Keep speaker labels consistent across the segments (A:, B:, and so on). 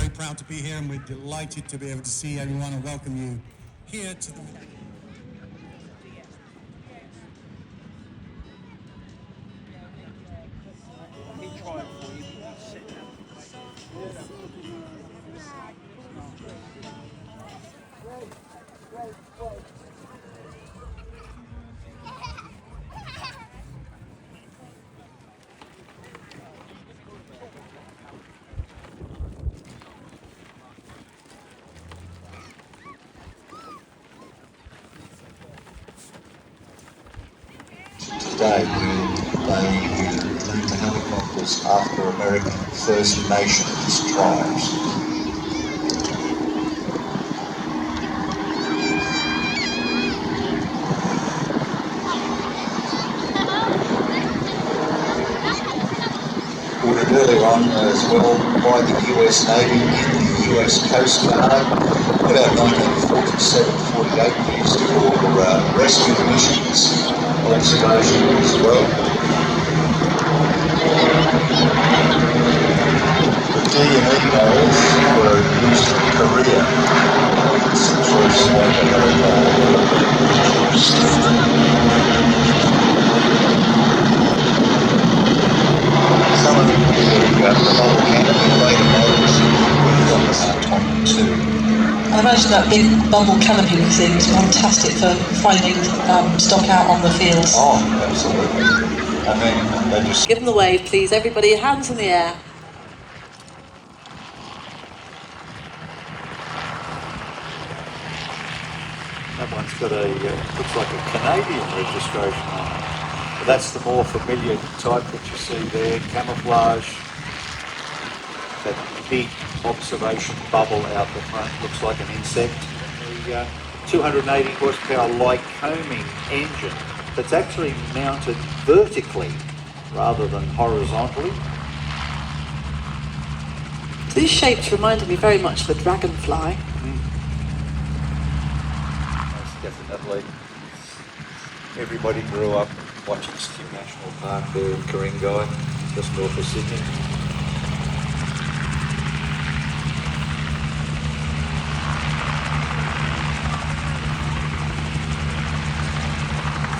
A: very proud to be here, and we're delighted to be able to see everyone and welcome you here to the...
B: Today, they named the helicopters after American First Nations tribes. Ordered earlier on as well by the US Navy and the US Coast Guard, about 1947-48, used for rescue missions, observation as well. The D&E models were used in Korea, some of the bubble canopy later models on the 22.
C: I imagine that big bubble canopy thing is fantastic for finding stock out on the fields.
B: Oh, absolutely. I mean, they just...
C: Give them the wave, please. Everybody, hands in the air.
D: That one's got a, looks like a Canadian registration on it. But that's the more familiar type that you see there, camouflage. That big observation bubble out the front looks like an insect. The 280 horsepower Lycoming engine that's actually mounted vertically rather than horizontally.
C: These shapes reminded me very much of a dragonfly.
D: Most definitely. Everybody grew up watching Sqn National Park there in Ku-ring-gai, just north of Sydney.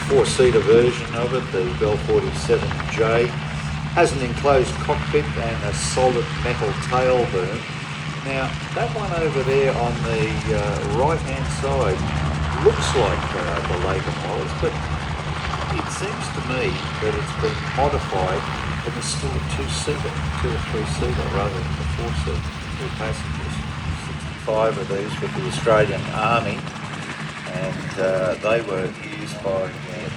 D: Four-seater version of it, the Bell 47J, has an enclosed cockpit and a solid metal tail boom. Now, that one over there on the right-hand side looks like the later models, but it seems to me that it's been modified and it's still a two-seater, two or three-seater rather than a four-seater, two passengers. 65 of these with the Australian Army, and they were used by Vietnam.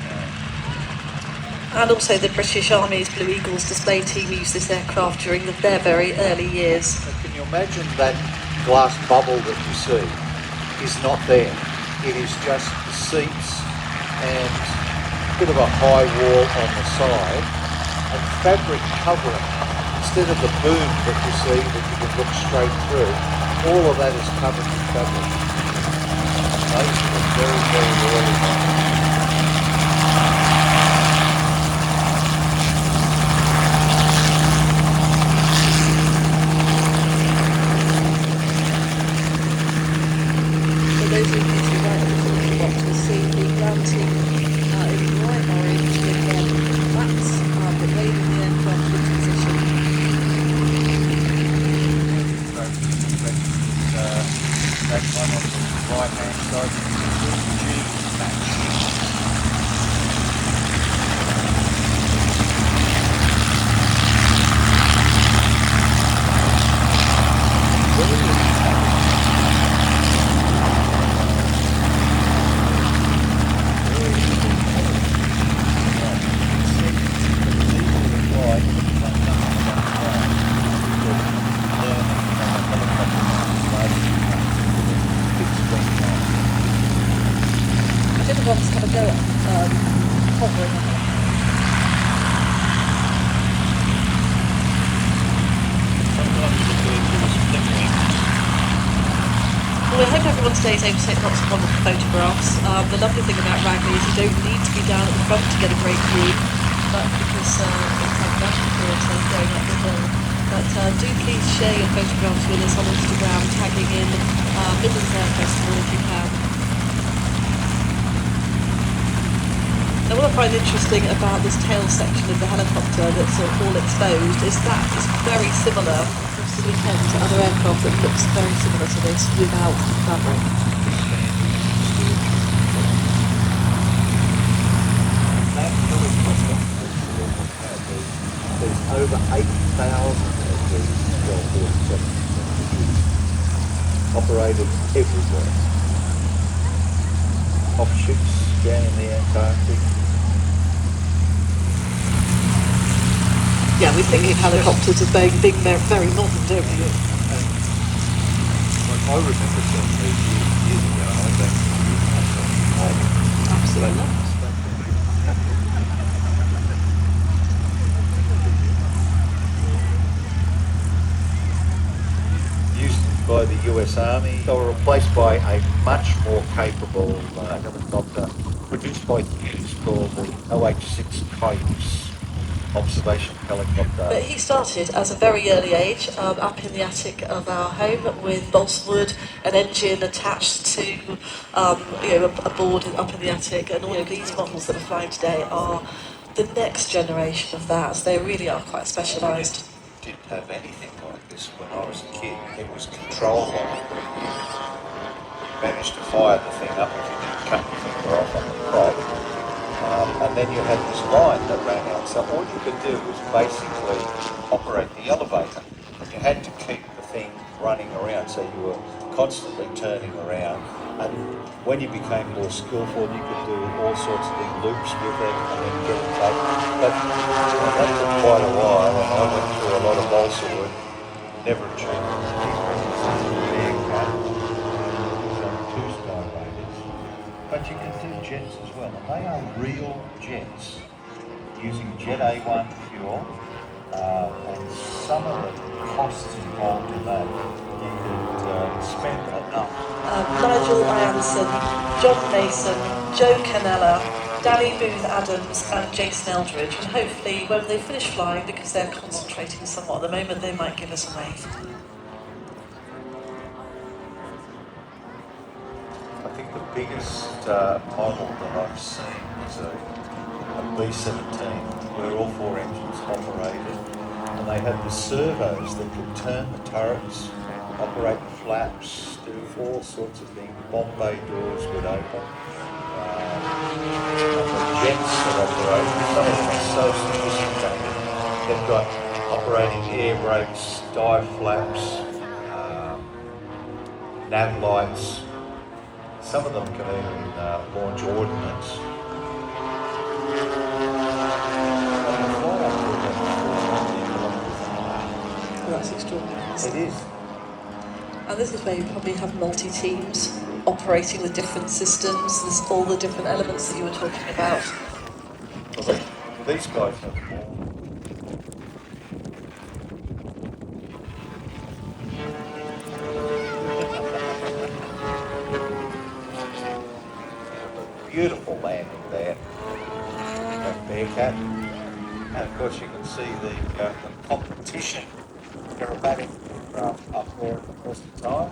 C: And also the British Army's Blue Eagles display team used this aircraft during their very early years.
D: But can you imagine that glass bubble that you see is not there? It is just the seats and a bit of a high wall on the side and fabric covering. Instead of the boom that you see that you can look straight through, all of that is covered in fabric. Those were very, very early ones.
C: Well, I hope everyone stays able to take lots of wonderful photographs. The lovely thing about Ragley is you don't need to be down at the front to get a great view, but because it's had that theatre going up the hill, But do please share your photographs with us on Instagram, tagging in Midlands Air Festival if you can. Now what I find interesting about this tail section of the helicopter that's sort of all exposed is that it's very similar across the weekend to other aircraft that looks very similar to this without fabric.
D: There's over 8,000 of these Bell 47s operated everywhere. Off ships, down in the Antarctic.
C: Yeah, we think of helicopters as being very modern, don't we?
D: I remember seeing these years ago, and I think,
C: Absolutely.
D: by the US Army. They were replaced by a much more capable helicopter produced by Hughes called the OH-6 Coyotes observation helicopter.
C: But he started at a very early age, up in the attic of our home with balsa wood, an engine attached to a board up in the attic, and all of these models that are flying today are the next generation of that. So they really are quite specialised.
D: Didn't have anything like this when I was a kid. It was control line. You managed to fire the thing up if you didn't cut your finger off on the prop. And then you had this line that ran out. So all you could do was basically operate the elevator. You had to keep the thing running around, so you were constantly turning around. And when you became more skillful, you could do all sorts of things, loops with it, and then get it back. But that took quite a while, and I went through a lot of balsa wood, never achieved two Skyraiders. But you can do jets as well, and they are real jets using Jet A1 fuel, and some of the costs involved in that you could spend enough.
C: Nigel Ianson, John Mason, Joe Canella, Danny Booth Adams and Jason Eldridge, and hopefully when they finish flying, because they're concentrating somewhat at the moment, they might give us a wave.
D: I think the biggest model that I've seen is a B-17 where all four engines operated, and they had the servos that could turn the turrets, operate the flaps, do all sorts of things. Bomb bay doors would open. The jets that operate, some of them are so sophisticated. They've got operating air brakes, dive flaps, nav lights. Some of them can even launch ordnance.
C: Well, that's extraordinary.
D: It is.
C: And this is where you probably have multi-teams operating with different systems. There's all the different elements that you were talking about.
D: Well, these guys have more. Beautiful landing there at Bearcat. And of course you can see the competition aerobatic up there across the time.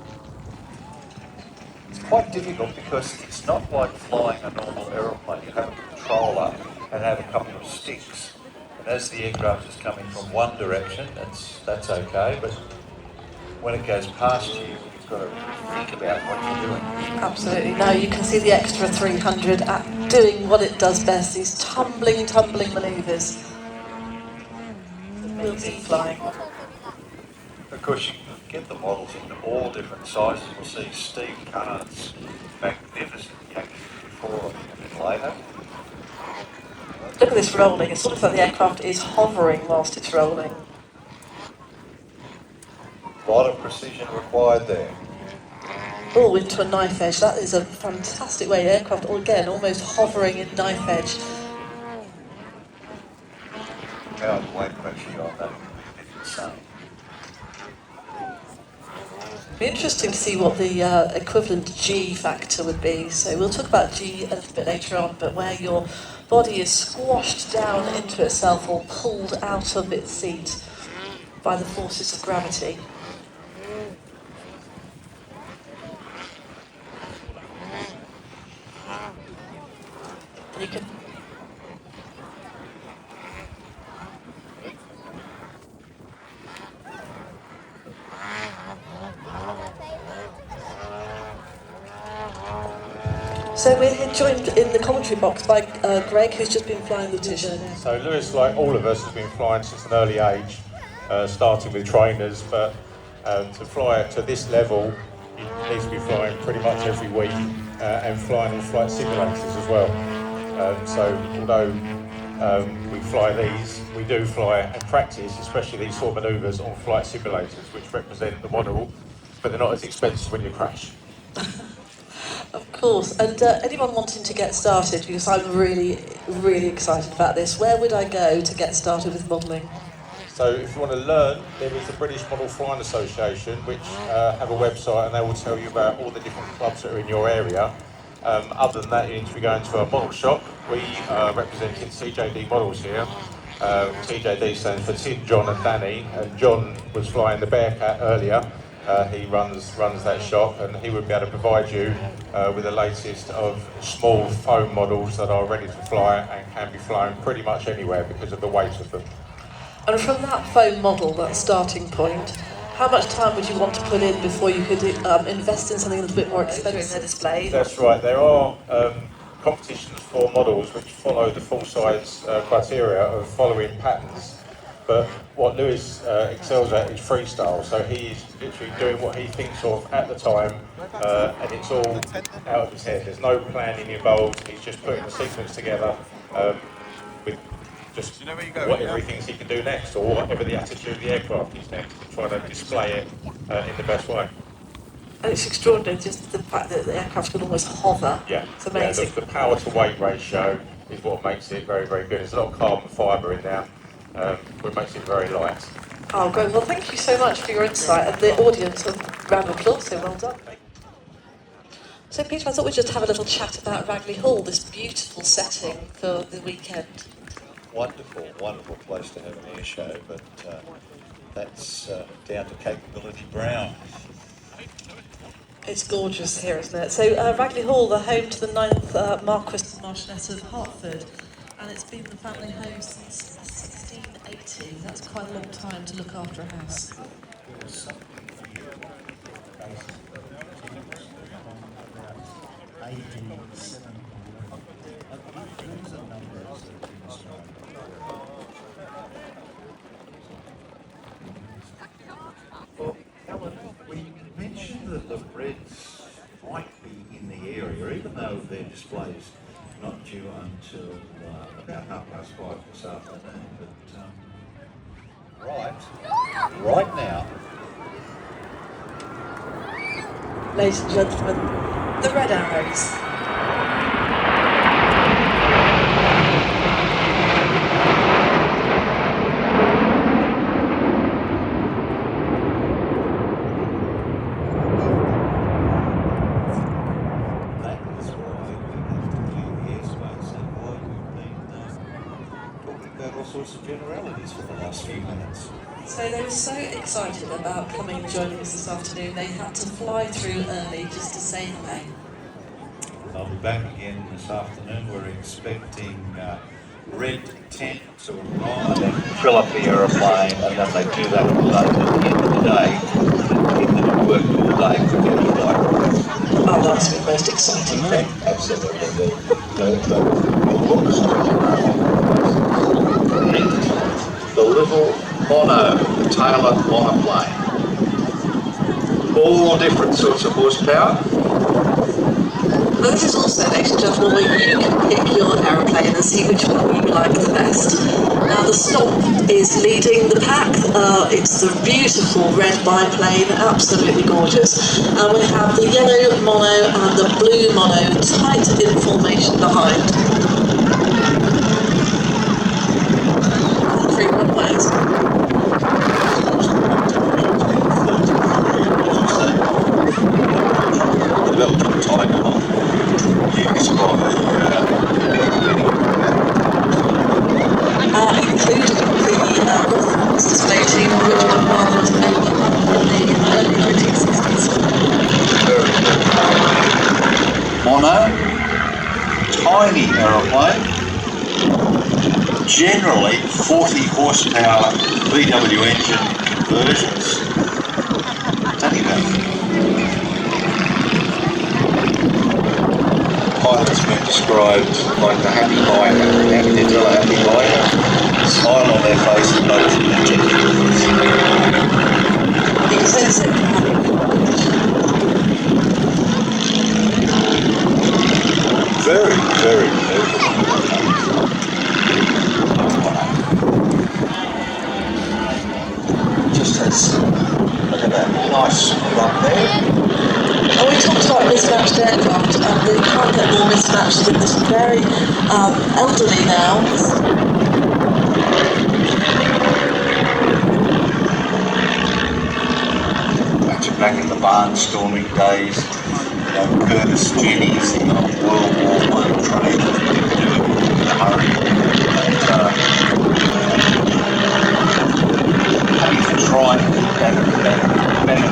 D: It's quite difficult because it's not like flying a normal aeroplane. You have a controller and have a couple of sticks. And as the aircraft is coming from one direction, that's okay, but when it goes past you, you've got to think about what you're doing.
C: Absolutely. Now you can see the extra 300 doing what it does best, these tumbling manoeuvres. We'll see flying.
D: Of course, you can get the models in all different sizes. You'll see Steve Carr's magnificent Yankee before and later.
C: Look at this rolling. It's sort of like the aircraft is hovering whilst it's rolling.
D: A lot of precision required there.
C: Oh, into a knife edge. That is a fantastic way. The aircraft, again, almost hovering in knife edge.
D: How the weight pressure on that is insane.
C: It'd be interesting to see what the equivalent G factor would be. So we'll talk about G a little bit later on, but where your body is squashed down into itself or pulled out of its seat. by the forces of gravity. And you can So we're here joined in the commentary box by Greg, who's just been flying the Tutor.
E: So Lewis, like all of us, has been flying since an early age, starting with trainers, but to fly to this level, you need to be flying pretty much every week and flying on flight simulators as well. So although we fly these, we do fly and practice, especially these sort of manoeuvres on flight simulators, which represent the model, but they're not as expensive when you crash.
C: Of course, and anyone wanting to get started, because I'm really, really excited about this, where would I go to get started with modelling?
E: So if you want to learn, there is the British Model Flying Association, which have a website and they will tell you about all the different clubs that are in your area. Other than that, you need to be going to a model shop. We are representing TJD models here. TJD stands for Tim, John and Danny, and John was flying the Bearcat earlier. He runs that shop, and he would be able to provide you with the latest of small foam models that are ready to fly and can be flown pretty much anywhere because of the weight of them.
C: And from that foam model, that starting point, how much time would you want to put in before you could invest in something a little bit more expensive in their display?
E: That's right. There are competitions for models which follow the full-size criteria of following patterns. But what Lewis excels at is freestyle, so he's literally doing what he thinks of at the time, and it's all out of his head. There's no planning involved, he's just putting the sequence together with just whatever he thinks he can do next, or whatever the attitude of the aircraft is next, and try to display it in the best way.
C: And it's extraordinary, just the fact that the aircraft can almost hover.
E: Yeah,
C: it's amazing.
E: The power to weight ratio is what makes it very, very good. There's a lot of carbon fibre in there. Which makes it very light.
C: Oh, great. Well, thank you so much for your insight, and the audience, a round of applause, so well done. So, Peter, I thought we'd just have a little chat about Ragley Hall, this beautiful setting for the weekend.
D: Wonderful, wonderful place to have an air show, but that's down to Capability Brown.
C: It's gorgeous here, isn't it? So, Ragley Hall, the home to the 9th Marquess and Marchioness of Hertford, and it's been the family home since 1680. That's quite a long time to look after a house.
D: Well, Alan, we mentioned that the Reds might be in the area, even though their display's not due until about 5:30 this afternoon, but right now.
C: Ladies and gentlemen, the Red Arrows.
D: Of generalities for the last few minutes.
C: So they were so excited about coming and joining us this afternoon, they had to fly through early just to say hello.
D: I'll be back again this afternoon. We're expecting red tent to arrive and fill up the aeroplane, and then they do that all day. At the end of the day, it worked all day for getting flight.
C: Oh, that's the most exciting thing.
B: Absolutely. The little mono, Taylor monoplane. All different sorts of horsepower.
C: Well, this is also, ladies and gentlemen, where you can pick your aeroplane and see which one you like the best. Now, the Stomp is leading the pack. It's the beautiful red biplane, absolutely gorgeous. And we have the yellow mono and the blue mono tight in formation behind. Three runways.
B: The Belgian Tiger used by
C: Including the display team, which
B: aeroplane. Generally 40 horsepower VW engine conversions. Only about pilot's been described like the happy biker. How can you tell a happy biker? Smile on their face and notice the magic.
C: You can sense it.
B: Very, very movable. Just has, look at that, nice split up there.
C: Oh, we talked about mismatched aircraft, and they can't get more mismatched than this very elderly now.
B: Back in the barnstorming days, Curtis Jenny's, the World War I train that we were doing in a hurry. And having to try and do better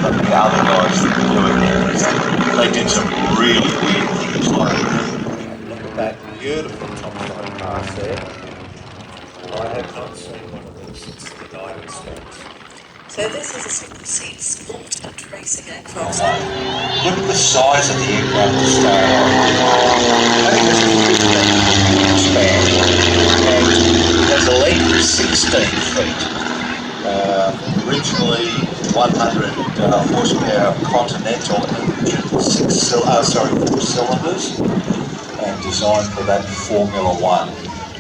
B: than the other guys that were doing it. They did some really weird things like
D: Look at that beautiful top flight pass there. I have not seen one of those since the Gyro Air.
C: So this is a single-seat sport and racing aircraft.
B: Look at the size of the aircraft to start off. Only has a 15-foot span and has a length of 16 feet. Originally 100 horsepower Continental engine, 4 cylinders, and designed for that Formula One.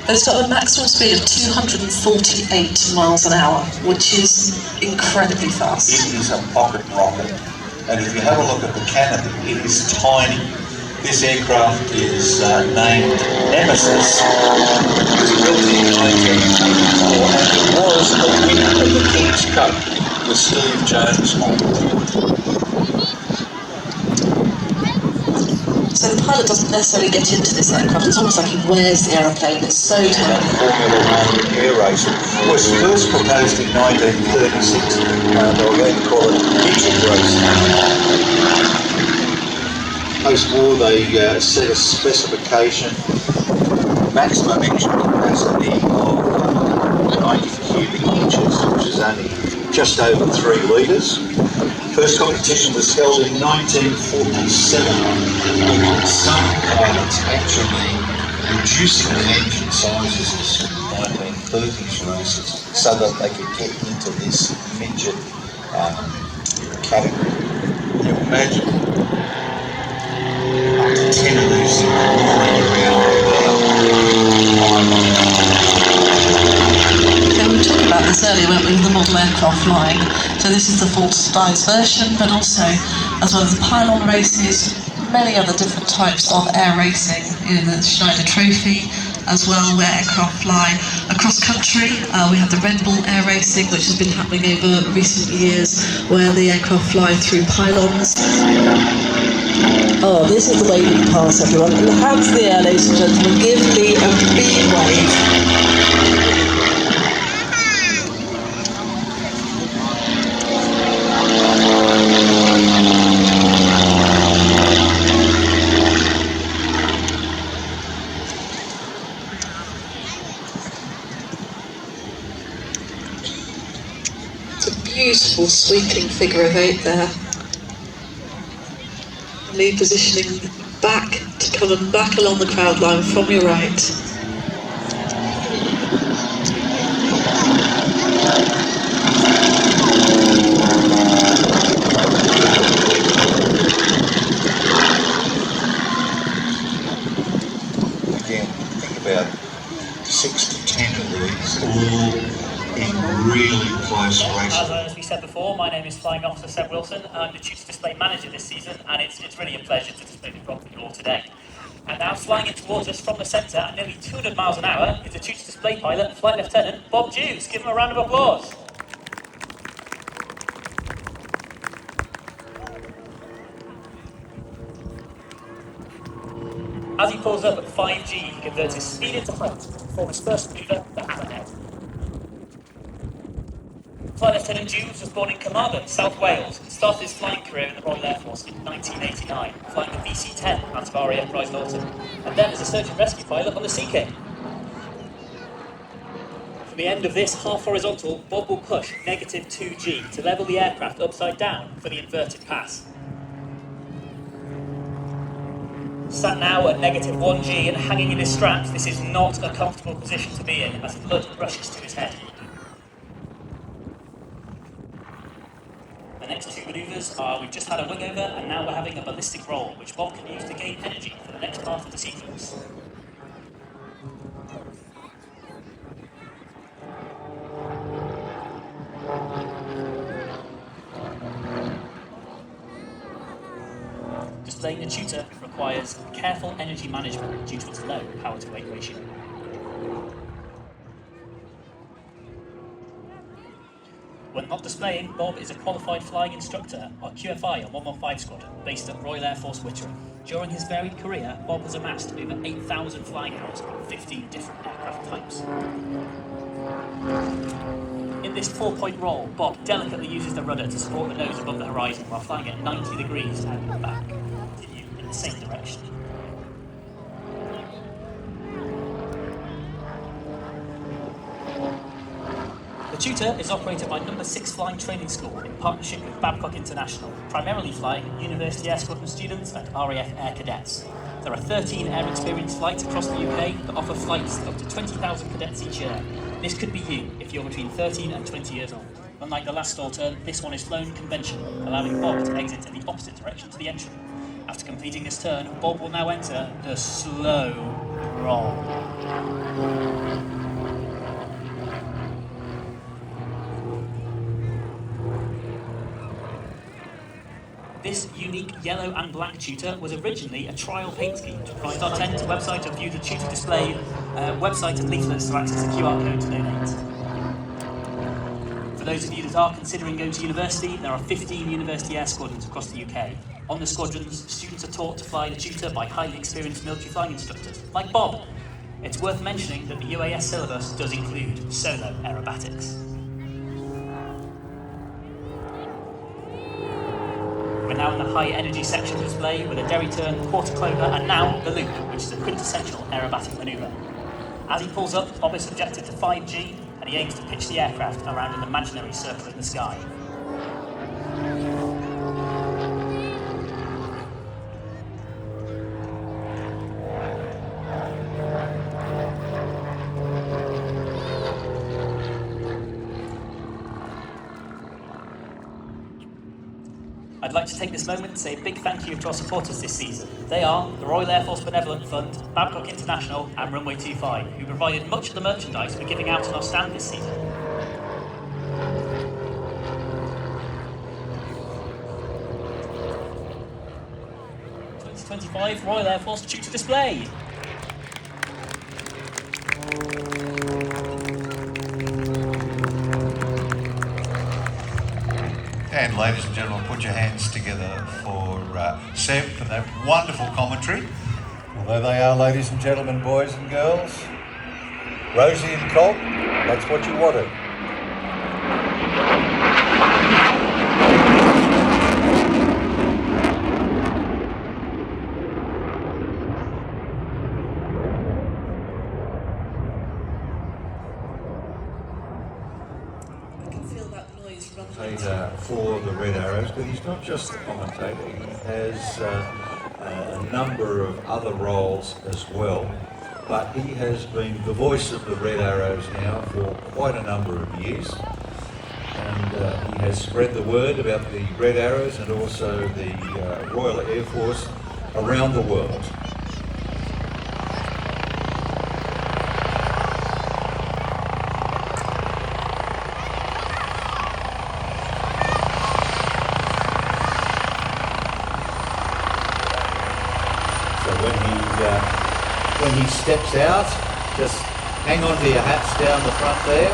C: It's got a maximum speed of 248 miles an hour, which is incredibly fast.
B: It is a pocket rocket, and if you have a look at the canopy, it is tiny. This aircraft is named Nemesis. It was built in 1944, and it was the winner of the King's Cup with Steve Jones on board.
C: So the pilot doesn't necessarily get into this aircraft, it's almost like he wears the aeroplane, it's so tight.
B: Formula One Air Racer was first proposed in 1936, they were going to call it Midget Racing. Post-war they set a specification, maximum engine capacity of 90 cubic inches, which is only just over 3 litres. First competition was held in 1947, with some pilots actually reducing the engine sizes of 1930s races so that they could get into this midget category. You imagine up to 10 of these rolling around.
C: We were talking about this earlier, weren't we, with the model aircraft flying. So this is the full-size version, but also, as well as the pylon races, many other different types of air racing in the Schneider Trophy, as well, where aircraft fly across country. We have the Red Bull air racing, which has been happening over recent years, where the aircraft fly through pylons. Oh, this is the wave we pass, everyone. In the hands of the air, ladies and gentlemen, give me a big wave. Beautiful sweeping figure of 8 there. Lead positioning back to come back along the crowd line from your right.
B: Again, think about 6 to 10 of these all in really close races.
F: As we said before, my name is Flying Officer Seb Wilson. I'm the Tutor Display Manager this season, and it's really a pleasure to display the prop for you all today. And now flying in towards us from the centre at nearly 200 miles an hour is the Tutor Display Pilot, Flight Lieutenant Bob Dews. Give him a round of applause. As he pulls up at 5G, he converts his speed into height to form his first manoeuvre, the hammerhead. Flight Lieutenant Jules was born in Carmarthen, South Wales, and started his flying career in the Royal Air Force in 1989, flying the VC-10 out of RAF Prize Norton, and then as a search and rescue pilot on the Sea King. From the end of this half horizontal, Bob will push negative 2G to level the aircraft upside down for the inverted pass. Sat now at negative 1G and hanging in his straps, this is not a comfortable position to be in as blood rushes to his head. The next two manoeuvres are we've just had a wing over and now we're having a ballistic roll, which Bob can use to gain energy for the next part of the sequence. Displaying the tutor requires careful energy management due to its low power-to-weight ratio. When not displaying, Bob is a qualified flying instructor on QFI on 115 Squadron, based at Royal Air Force Wittering. During his varied career, Bob has amassed over 8,000 flying hours on 15 different aircraft types. In this 4-point roll, Bob delicately uses the rudder to support the nose above the horizon while flying at 90 degrees out and back. Continue in the same direction. The tutor is operated by No. 6 Flying Training School in partnership with Babcock International, primarily flying University Air Squadron students and RAF Air Cadets. There are 13 air experience flights across the UK that offer flights to up to 20,000 cadets each year. This could be you if you're between 13 and 20 years old. Unlike the last stall turn, this one is flown conventional, allowing Bob to exit in the opposite direction to the entry. After completing this turn, Bob will now enter the slow roll. This unique yellow and black tutor was originally a trial paint scheme to provide our tent website to view the tutor display, website and leaflets to access a QR code to donate. For those of you that are considering going to university, there are 15 university air squadrons across the UK. On the squadrons, students are taught to fly the tutor by highly experienced military flying instructors, like Bob. It's worth mentioning that the UAS syllabus does include solo aerobatics. We're now in the high energy section display with a derry turn, quarter clover, and now the loop, which is a quintessential aerobatic manoeuvre. As he pulls up, Bob is subjected to 5G, and he aims to pitch the aircraft around an imaginary circle in the sky. I'd like to take this moment to say a big thank you to our supporters this season. They are the Royal Air Force Benevolent Fund, Babcock International and Runway 25, who provided much of the merchandise we're giving out on our stand this season. '25 Royal Air Force Tutor Display.
G: And ladies and gentlemen, put your hands together for Seb for that wonderful commentary. Although they are ladies and gentlemen, boys and girls, Rosie and Colt, that's what you wanted. For the Red Arrows, but he's not just the commentator, he has a number of other roles as well, but he has been the voice of the Red Arrows now for quite a number of years, and he has spread the word about the Red Arrows and also the Royal Air Force around the world. When he steps out, just hang on to your hats down the front there.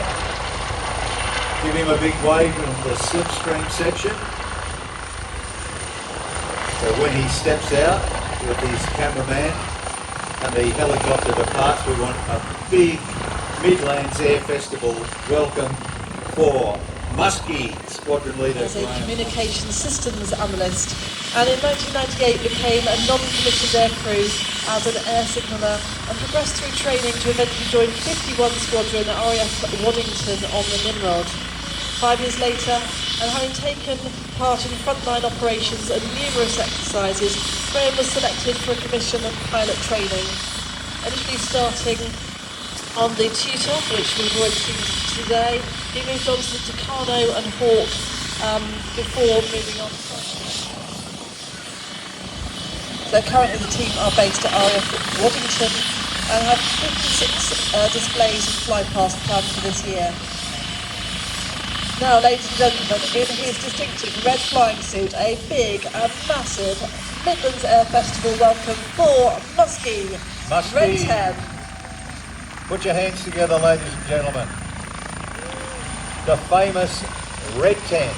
G: Give him a big wave in the slipstream section. So when he steps out with his cameraman and the helicopter departs, we want a big Midlands Air Festival welcome for Muskie, Squadron Leader.
C: As a communications systems analyst, and in 1998 became a non-commissioned aircrew as an air signaller and progressed through training to eventually join 51 Squadron at RAF Waddington on the Nimrod. 5 years later, and having taken part in frontline operations and numerous exercises, Graham was selected for a commission of pilot training, initially starting on the Tutor, which we've already seen today. He moved on to the Tucano and Hawk before moving on. So currently the team are based at RAF Waddington and have 56 displays and flypast planned for this year. Now, ladies and gentlemen, in his distinctive red flying suit, a big and massive Midlands Air Festival welcome for Muskie.
D: Muskie.
C: Red 10.
D: Put your hands together, ladies and gentlemen. The famous Red 10.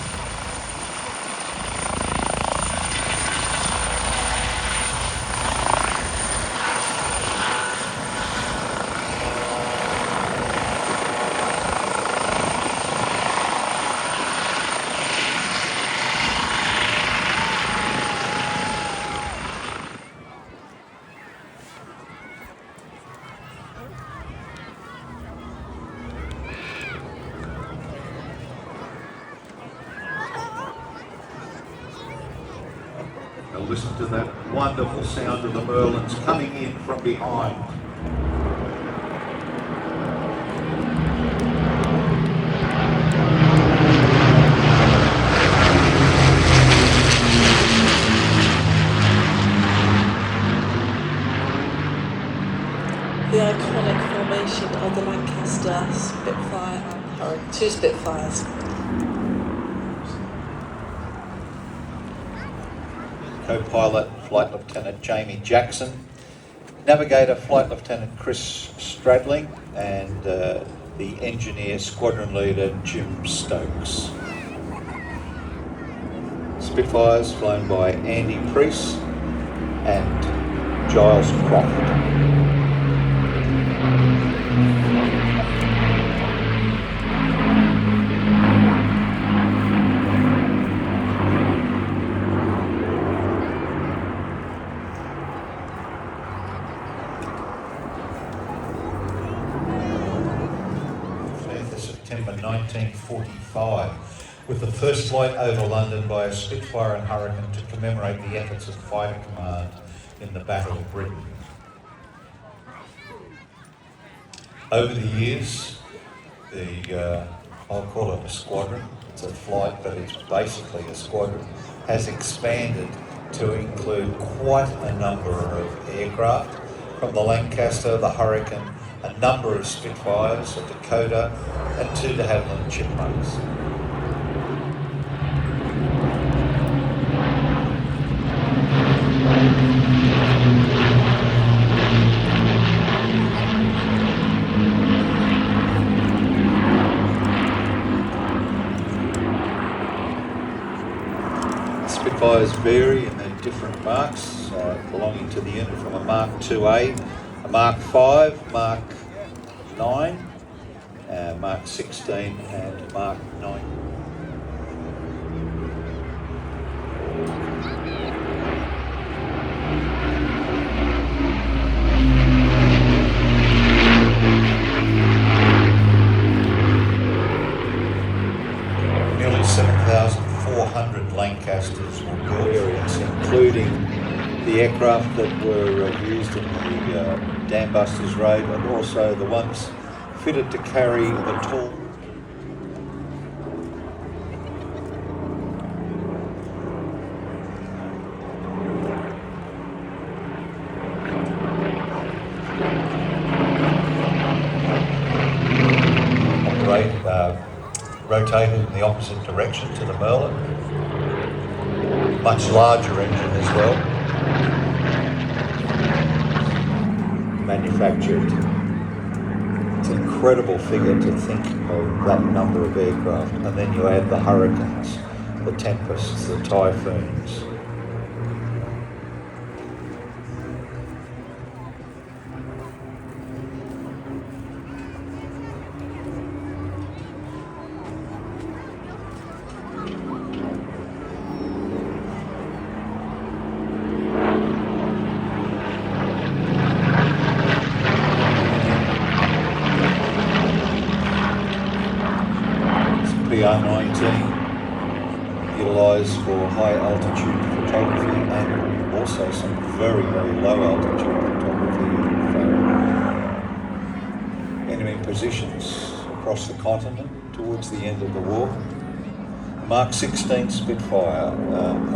G: Now listen to that wonderful sound of the Merlins coming in from behind.
C: The iconic formation of the Lancaster Spitfire and Hurricane. 2 Spitfires.
D: Co-pilot Flight Lieutenant Jamie Jackson, Navigator Flight Lieutenant Chris Stradling, and the Engineer Squadron Leader Jim Stokes. Spitfires flown by Andy Priest and Giles Croft.
G: September 1945, with the first flight over London by a Spitfire and Hurricane to commemorate the efforts of Fighter Command in the Battle of Britain. Over the years, I'll call it a squadron, it's a flight, but it's basically a squadron, has expanded to include quite a number of aircraft, from the Lancaster, the Hurricane, a number of Spitfires, a Dakota, and 2 de Havilland Chipmunks.
D: Spitfires vary in their different marks, belonging to the unit from a Mark 2A, a Mark 5, Mark 9, Mark 16 and Mark 9.
G: Nearly 7,400 Lancasters were built,
D: including the aircraft that were used in the Dam Busters raid, and also the ones fitted to carry the tall.
G: rotated in the opposite direction to the Merlin. Much larger engine as well.
D: Manufactured. It's an incredible figure to think of that number of aircraft, and then you add the Hurricanes, the Tempests, the Typhoons.
G: high altitude photography and also some very, very low altitude photography of enemy positions across the continent towards the end of the war. Mark 16 Spitfire,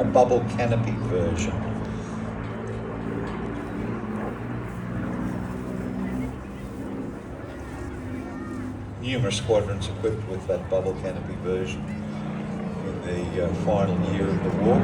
G: a bubble canopy version. Numerous squadrons equipped with that bubble canopy version in the final year of the war.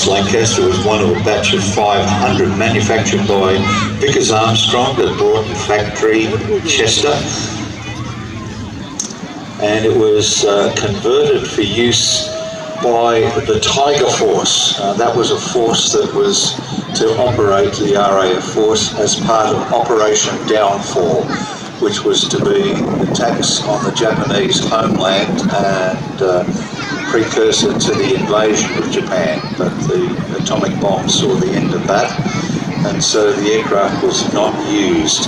G: Lancaster was one of a batch of 500 manufactured by Vickers Armstrong at Broughton Factory, Chester, and it was converted for use by the Tiger Force. That was a force that was to operate the RAF force as part of Operation Downfall, which was to be attacks on the Japanese homeland and precursor to the invasion of Japan, but the atomic bomb saw the end of that, and so the aircraft was not used.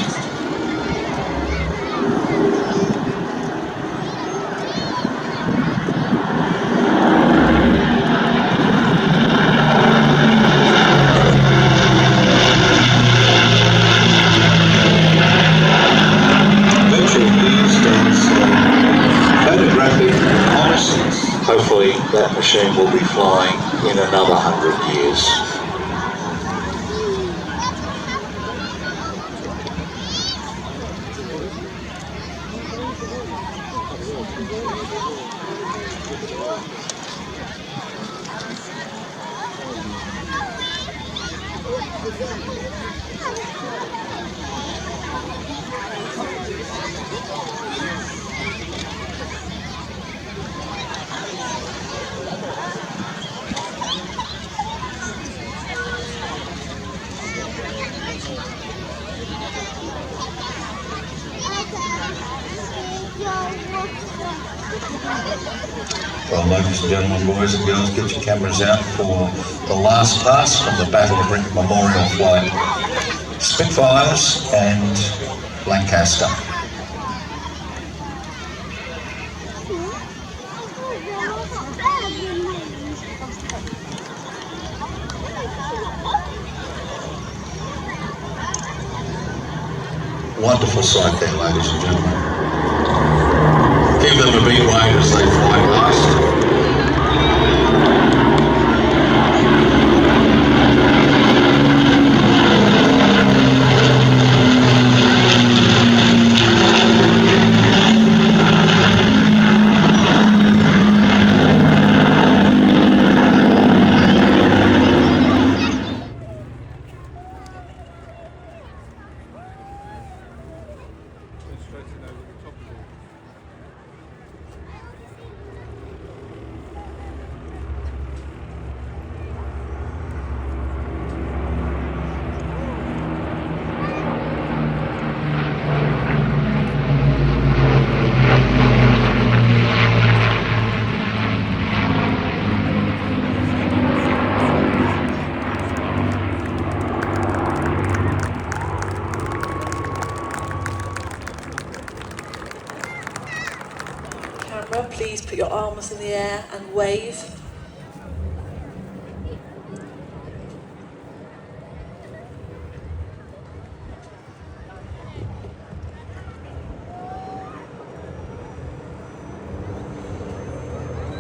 G: Eventually used as photographic reconnaissance. Hopefully that machine will be flying in another 100 years. Well, ladies and gentlemen, boys and girls, get your cameras out for the last pass from the Battle of Britain Memorial Flight. Spitfires and Lancaster. Wonderful sight there, ladies and gentlemen. Give them a big wave as they fly past.
C: Please put your arms in the air and wave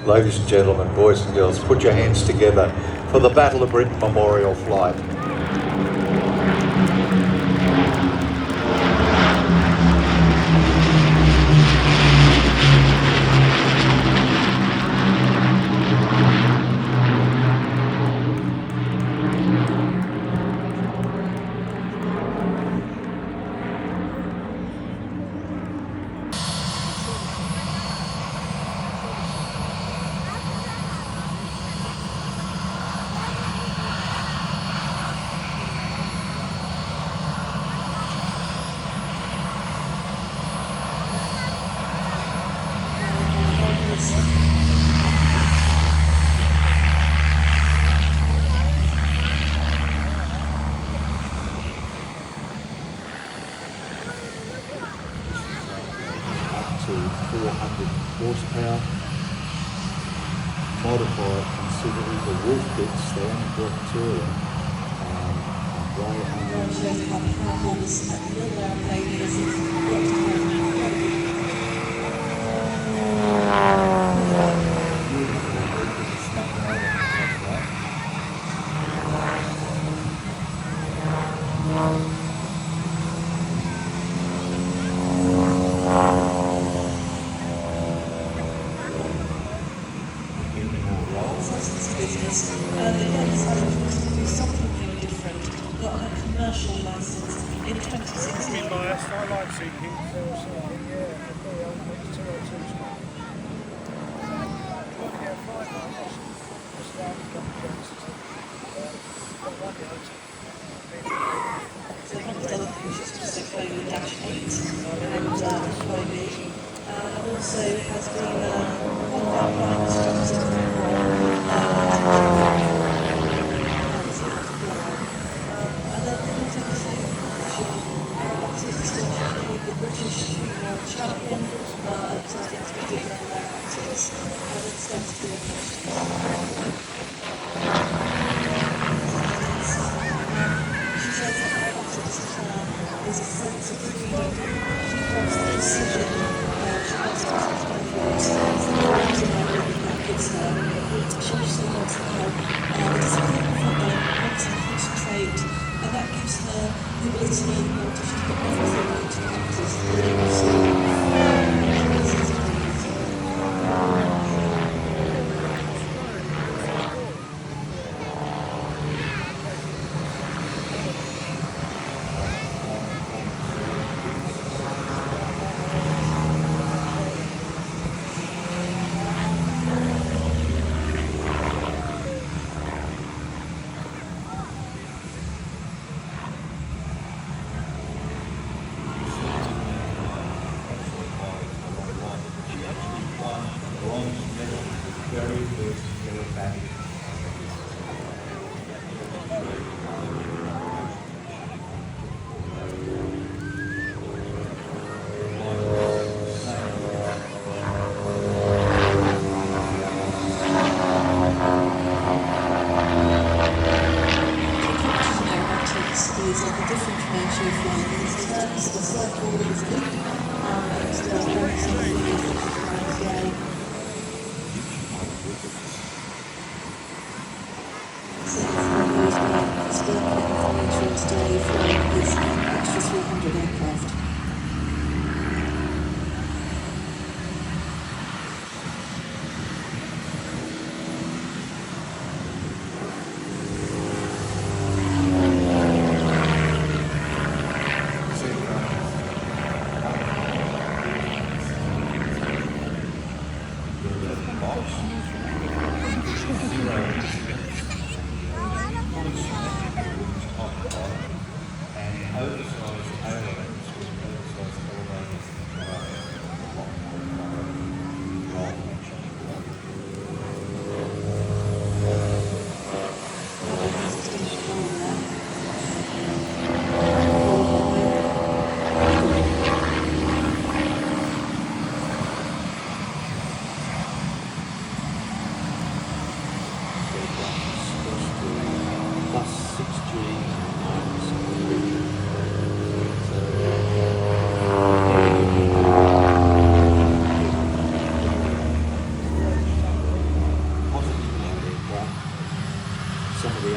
D: Ladies and gentlemen, boys and girls, put your hands together for the Battle of Britain Memorial Flight. To 400 horsepower, modified considerably. The wolf bits, they only got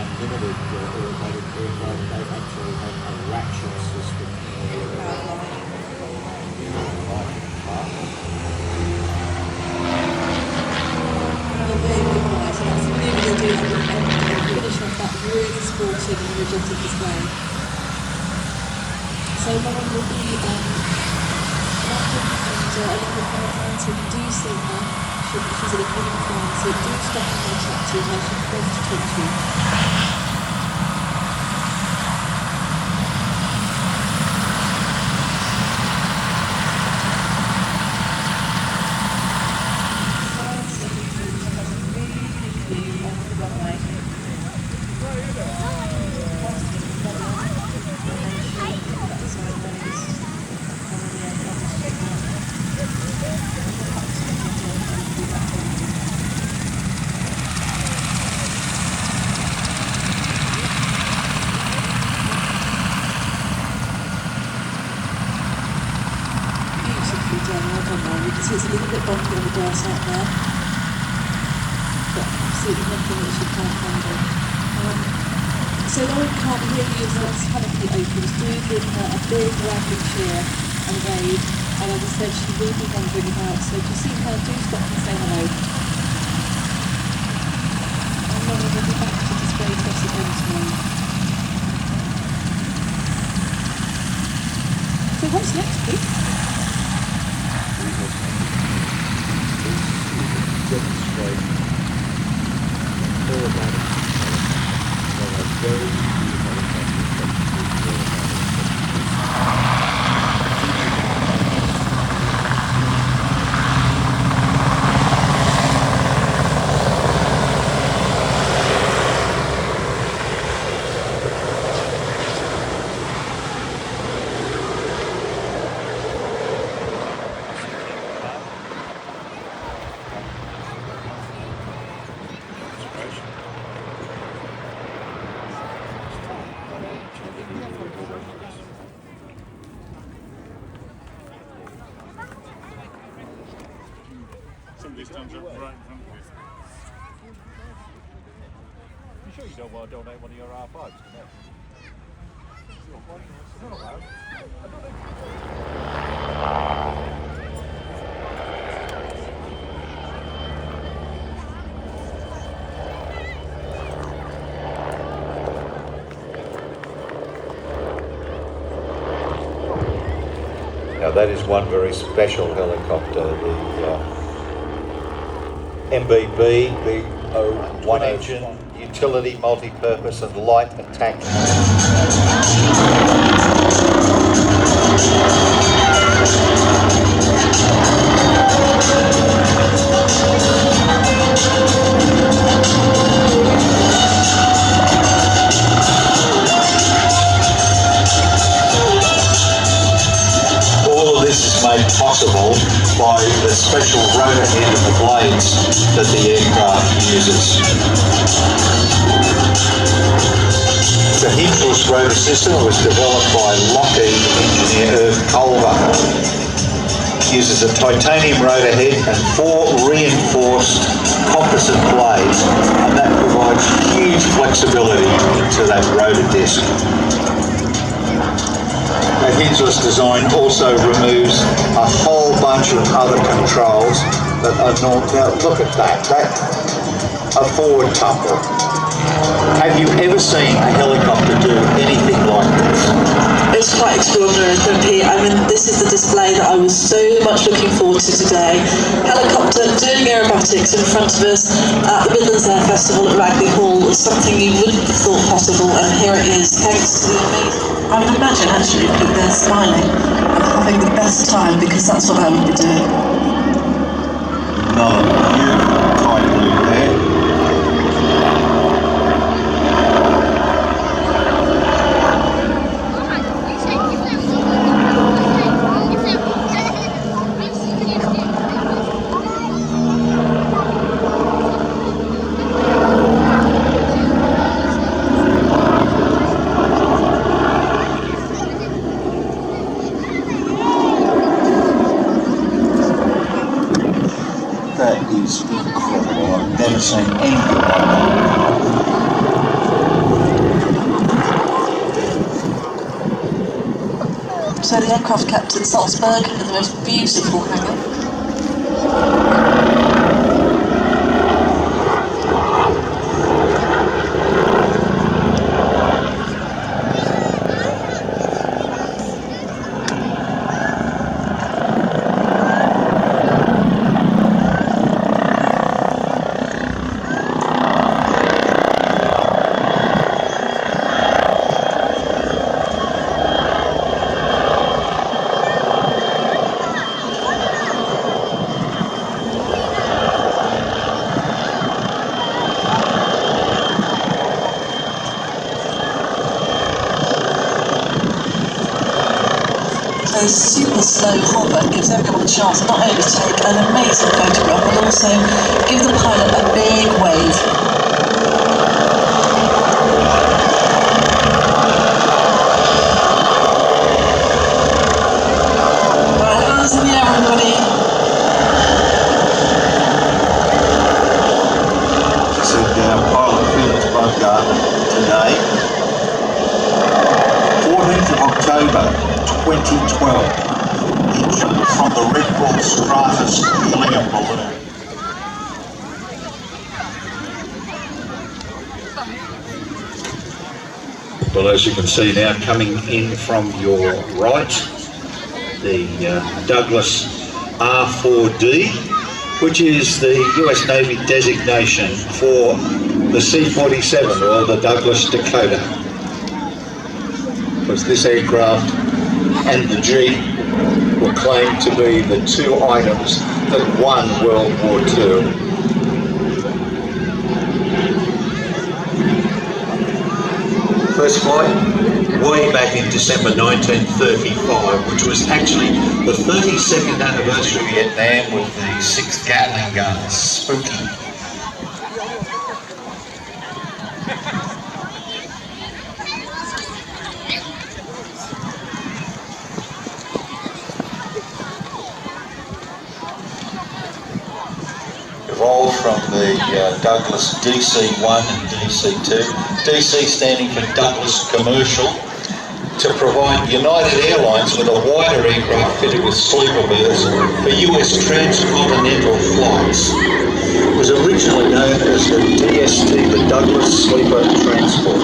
D: unlimited aerobatic aircraft, they actually have a ratchet system.
C: Finish off that really sporting and energetic display. So Lauren will be landing and a little bit more, so you do see her. She's in a green flag, so do stop and go chat to her. She's close to talk to you. It's a little bit bumpy on the glass out there, but absolutely nothing that she can't handle. So Lauren can't hear you as that canopy opens. Do give her a big rapid cheer and wave, and as I said, she will be wandering about, so if you see her, do stop and say hello. And Lauren will be back to display to us again tomorrow. So what's next, please?
D: Demonstrate aerobatic very
H: Somebody's done jump right in front of you.
I: You sure you don't want to donate one of your R5s to me? No, no.
D: Now that is one very special helicopter, the MBB B01 engine, utility, multi-purpose and light attack.
B: All of this is made possible by the special rotor head and the blades that the aircraft uses. The hingeless rotor system was developed by Lockheed engineer Irv Culver. Uses a titanium rotor head and 4 reinforced composite blades, and that provides huge flexibility into that rotor disc. The hingeless design also removes a whole bunch of other controls that are not. Now look at that, a forward tumble. Have you ever seen a helicopter do anything like this?
C: It's quite extraordinary, Pete. I mean, this is the display that I was so much looking forward to today. Helicopter doing aerobatics in front of us at the Midlands Air Festival at Ragley Hall is something you wouldn't have thought possible, and here it is, thanks to the amazing... I would imagine, actually, that they're smiling and having the best time, because that's what I would be doing.
B: Another beautiful tight loop there. That is
C: also the aircraft kept in Salzburg in the most beautiful hangar. A super slow hover gives everyone a chance not only to take an amazing photograph but also give the pilot a big wave. Right, hands in the air, everybody.
G: Said pilot Felix Baumgartner today. 14th of October 2012, from the Red Bull Stratus helium balloon. Well, as you can see now, coming in from your right, the Douglas R4D, which is the US Navy designation for the C-47, or the Douglas Dakota. Because this aircraft and the Jeep were claimed to be the two items that won World War II. First flight way back in December 1935, which was actually the 32nd anniversary of Vietnam with the 6th Gatling guns. Spooky. Evolved from the Douglas DC-1 and DC-2, DC standing for Douglas Commercial, to provide United Airlines with a wider aircraft fitted with sleeper berths for US transcontinental flights. It was originally known as the DST, the Douglas Sleeper Transport.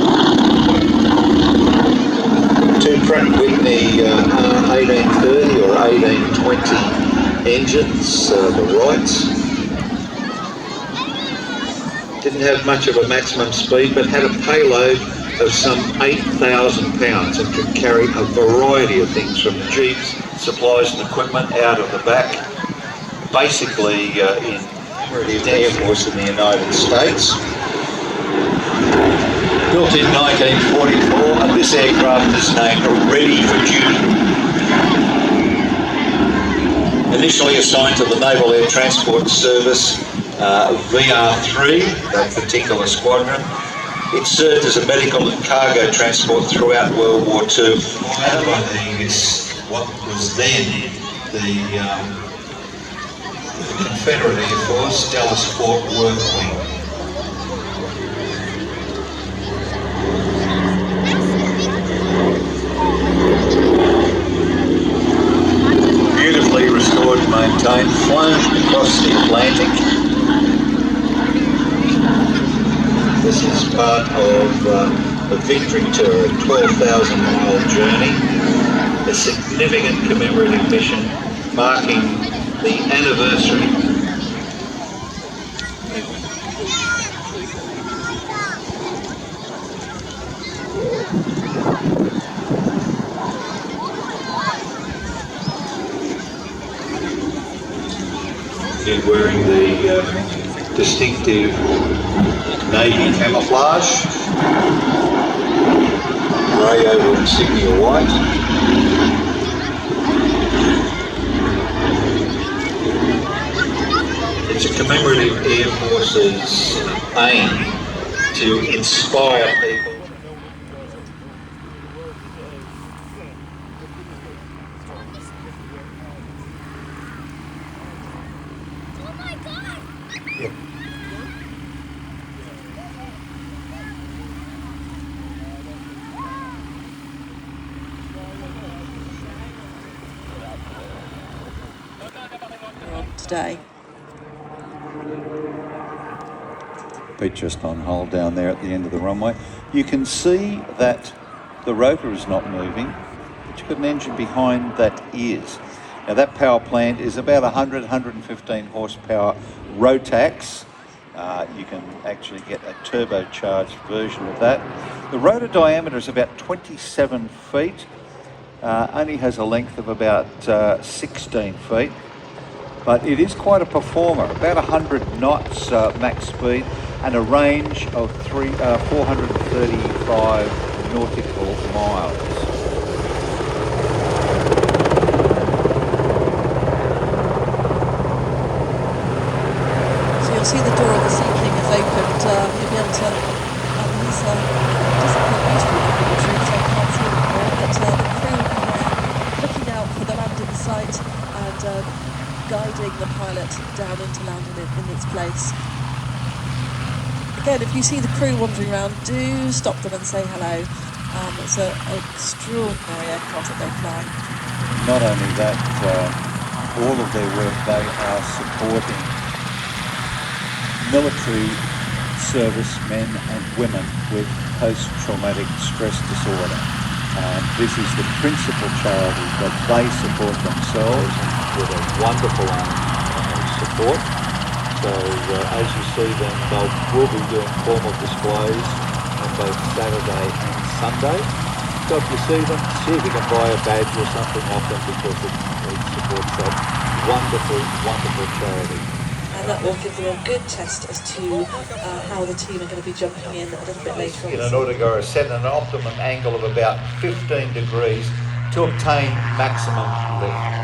G: Two Pratt & Whitney R1830 or 1820 engines, the Wrights. Didn't have much of a maximum speed, but had a payload of some 8,000 pounds and could carry a variety of things from jeeps, supplies and equipment out of the back, basically in the Air Force in the United States. Built in 1944, and this aircraft is named Ready for Duty. Initially assigned to the Naval Air Transport Service, VR3, that particular squadron. It served as a medical and cargo transport throughout World War II. And by what was then the Confederate Air Force Dallas Fort Worth Wing. Beautifully restored and maintained, flown across the Atlantic. This is part of a victory tour, a 12,000-mile journey, a significant commemorative mission marking the anniversary. Again, wearing the distinctive Navy camouflage, grey over insignia white. It's a commemorative Air Force's aim to inspire people.
C: today.
G: Pete just on hold down there at the end of the runway. You can see that the rotor is not moving, but you've got an engine behind that is. Now that power plant is about 115 horsepower Rotax. You can actually get a turbocharged version of that. The rotor diameter is about 27 feet, only has a length of about 16 feet, but it is quite a performer, about 100 knots max speed and a range of 435 nautical miles.
C: So you'll see the door of the Sea King is opened. You'll be able to, he's doesn't look used to the military, so I can't see him anymore, but the crew are looking out for the landing site and guiding the pilot down into landing in its place. Again, if you see the crew wandering around, do stop them and say hello. It's an extraordinary aircraft that they fly.
G: Not only that, all of their work, they are supporting military servicemen and women with post-traumatic stress disorder. This is the principal charity that they support themselves with a wonderful support. So as you see them, will be doing formal displays on both Saturday and Sunday. So if you see them, see if you can buy a badge or something off them because it supports that wonderful, wonderful charity.
C: And that will give them a good test as to how the team are going to be jumping in a little bit later on.
G: In order to go set an optimum angle of about 15 degrees to obtain maximum lift.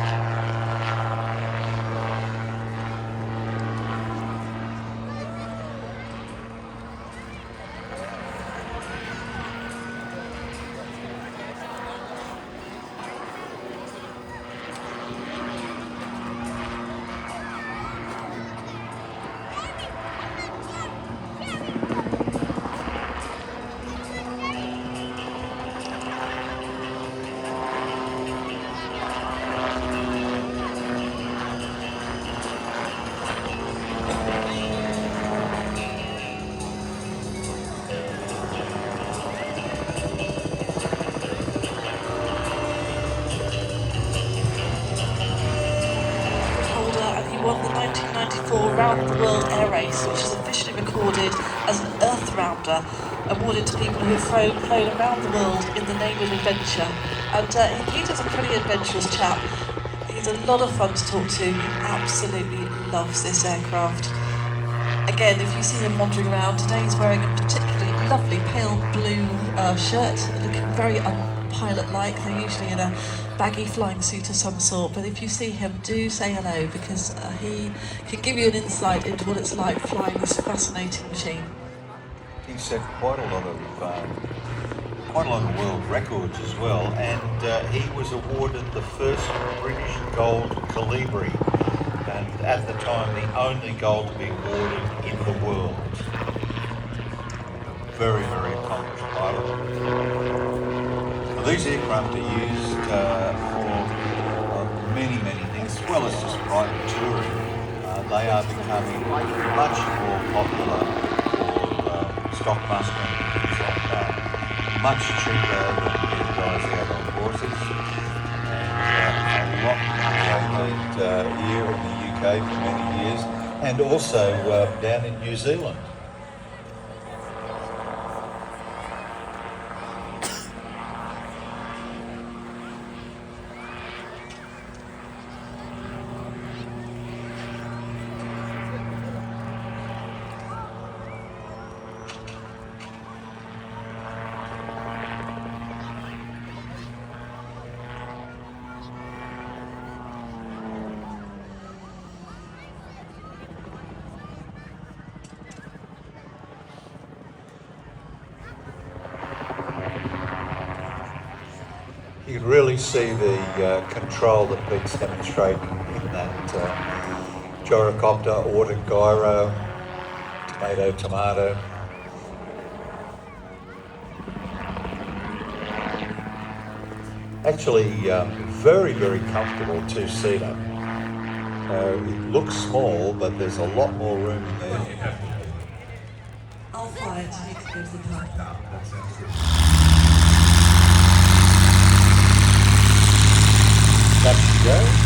C: Won the 1994 Round the World Air Race, which is officially recorded as an Earth Rounder, awarded to people who have flown around the world in the name of adventure. And Peter's a pretty adventurous chap. He's a lot of fun to talk to. He absolutely loves this aircraft. Again, if you see him wandering around, today he's wearing a particularly lovely pale blue shirt, looking very pilot-like. They're usually in a baggy flying suit of some sort, but if you see him, do say hello, because he can give you an insight into what it's like flying this fascinating machine.
G: He set quite a lot of world records as well, and he was awarded the first British gold Colibri, and at the time the only gold to be awarded in the world. Very, very accomplished pilot. These aircraft are used for many, many things, as well as just private touring. They are becoming much more popular for stock mustering and things like that. Much cheaper than getting guys out on horses. And a lot more made here in the UK for many years, and also down in New Zealand. You can really see the control that Pete's demonstrating in that gyrocopter, auto gyro, tomato. Actually, very, very comfortable two-seater.
D: It looks small, but there's a lot more room in there.
C: I'll fly it so you can go to the pub.
G: That sounds good.
D: That's go.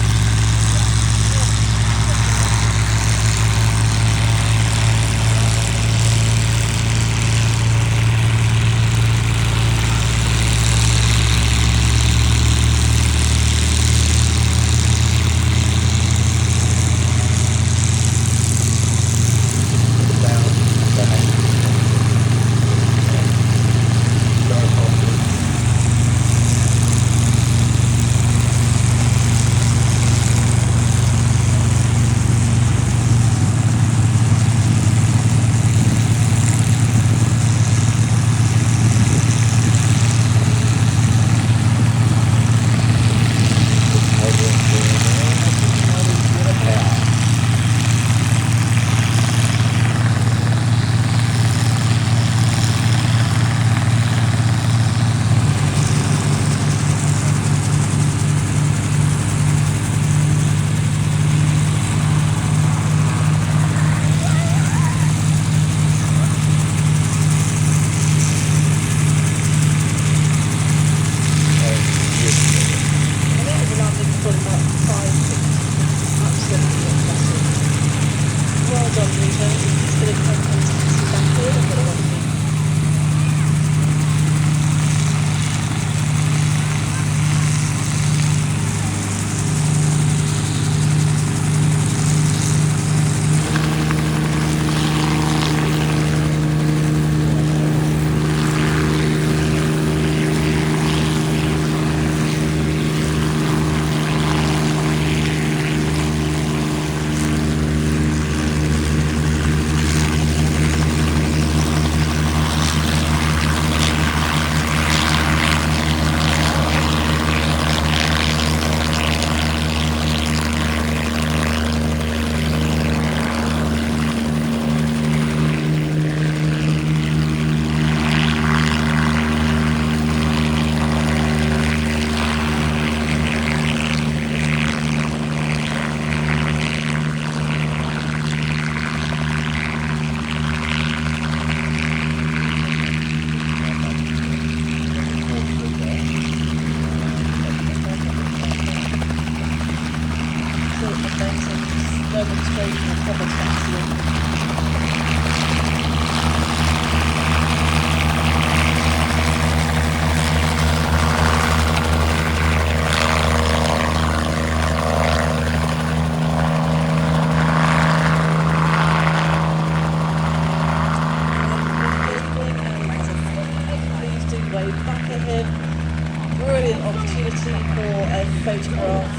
C: Brilliant opportunity for a photograph.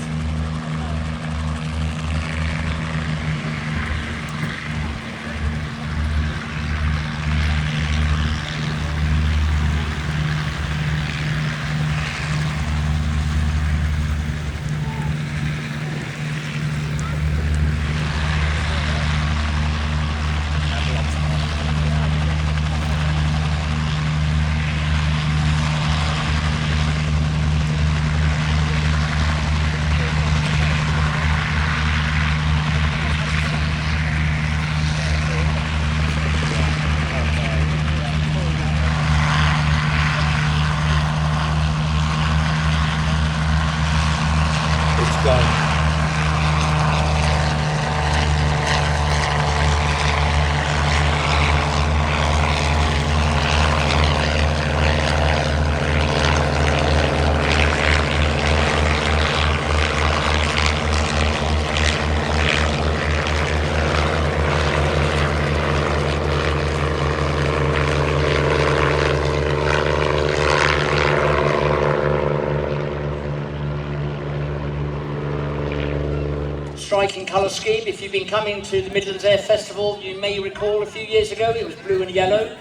F: Striking colour scheme. If you've been coming to the Midlands Air Festival, you may recall a few years ago it was blue and yellow,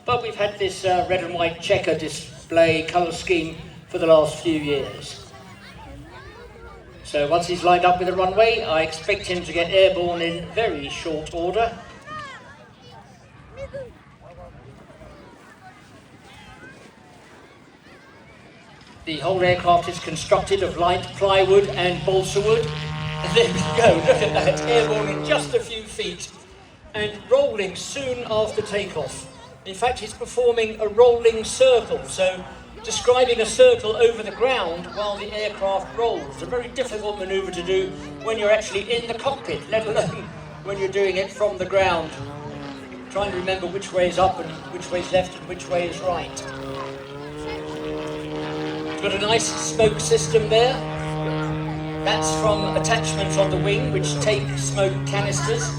F: but we've had this red and white checker display colour scheme for the last few years. So once he's lined up with the runway, I expect him to get airborne in very short order. The whole aircraft is constructed of light plywood and balsa wood,
J: And there we go, look at that, airborne in just a few feet and rolling soon after takeoff. In fact, he's performing a rolling circle, so describing a circle over the ground while the aircraft rolls. A very difficult manoeuvre to do when you're actually in the cockpit, let alone when you're doing it from the ground. Trying to remember which way is up and which way is left and which way is right. Got a nice smoke system there. That's from attachments on the wing which take smoke canisters.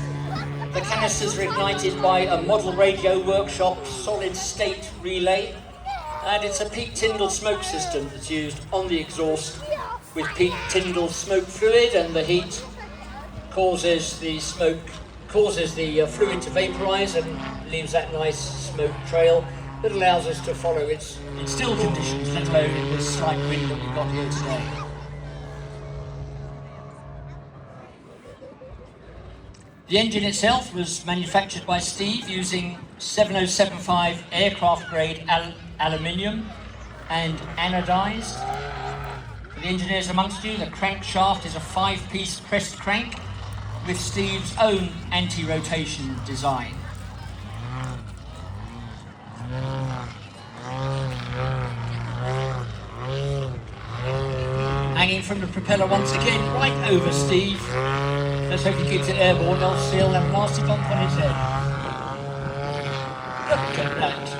J: The canisters are ignited by a model radio workshop solid state relay. And it's a Pete Tyndall smoke system that's used on the exhaust with Pete Tyndall smoke fluid, and the heat causes the fluid to vaporize and leaves that nice smoke trail that allows us to follow its still conditions, let alone in this slight wind that we've got here today. The engine itself was manufactured by Steve using 7075 aircraft grade aluminium and anodized. For the engineers amongst you, the crankshaft is a 5-piece crest crank with Steve's own anti-rotation design. Hanging from the propeller once again, right over Steve. Let's hope he keeps it airborne, else he'll have a nasty bump on his head. Look at that.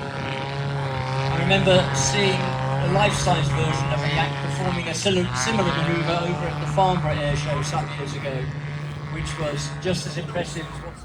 J: I remember seeing a life-size version of the Yak performing a similar manoeuvre over at the Farnborough Airshow some years ago, which was just as impressive as what's...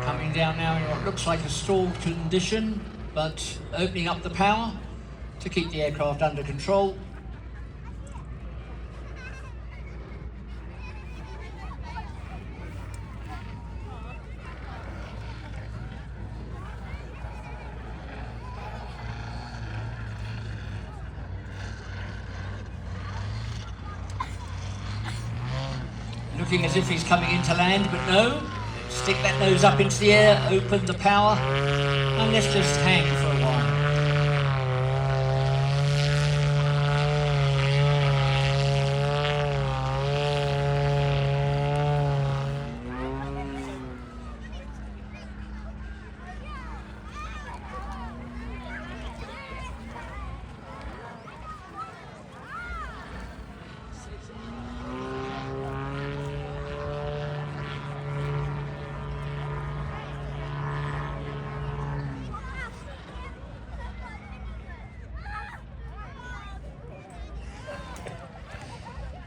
J: Coming down now in what looks like a stalled condition, but opening up the power to keep the aircraft under control. Looking as if he's coming into land, but no. Stick that nose up into the air, open the power, and let's just hang for a while.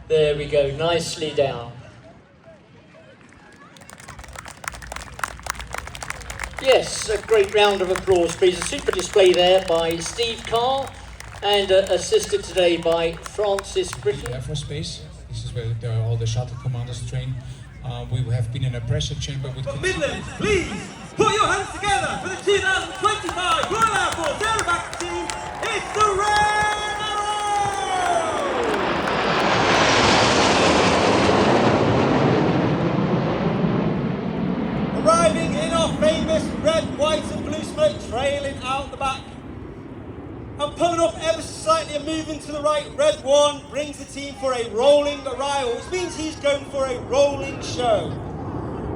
J: There we go, nicely down. Yes, a great round of applause, please. A super display there by Steve Carr and assisted today by Francis Britton.
K: Air Force Base. This is where all the shuttle commanders train. We have been in a pressure chamber with...
L: Midlands, please put your hands together for the 2025 Royal Air Force Aerobatic team. It's the Red Arrows! Arriving in our famous red, white and blue smoke trailing out the back. And pulling off ever so slightly and moving to the right, Red 1 brings the team for a rolling arrival, which means he's going for a rolling show.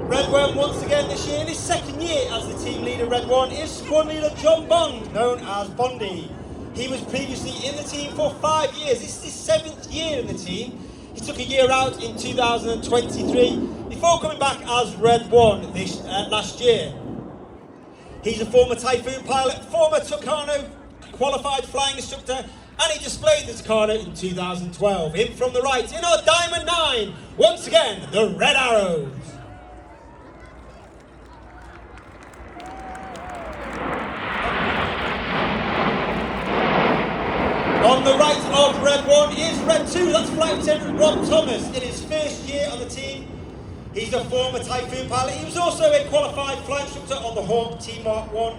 L: Red 1 once again this year, in his second year as the team leader, Red 1 is Sqn Ldr John Bond, known as Bondy. He was previously in the team for 5 years. This is his 7th year in the team. He took a year out in 2023 before coming back as Red 1 this last year. He's a former Typhoon pilot, former Tucano qualified flying instructor, and he displayed the Tucano in 2012. In from the right, in our Diamond 9, once again, the Red Arrows. On the right of Red 1 is Red 2, that's Flight Lieutenant Rob Thomas, in his first year on the team. He's a former Typhoon pilot. He was also a qualified flight instructor on the Hawk T Mark 1.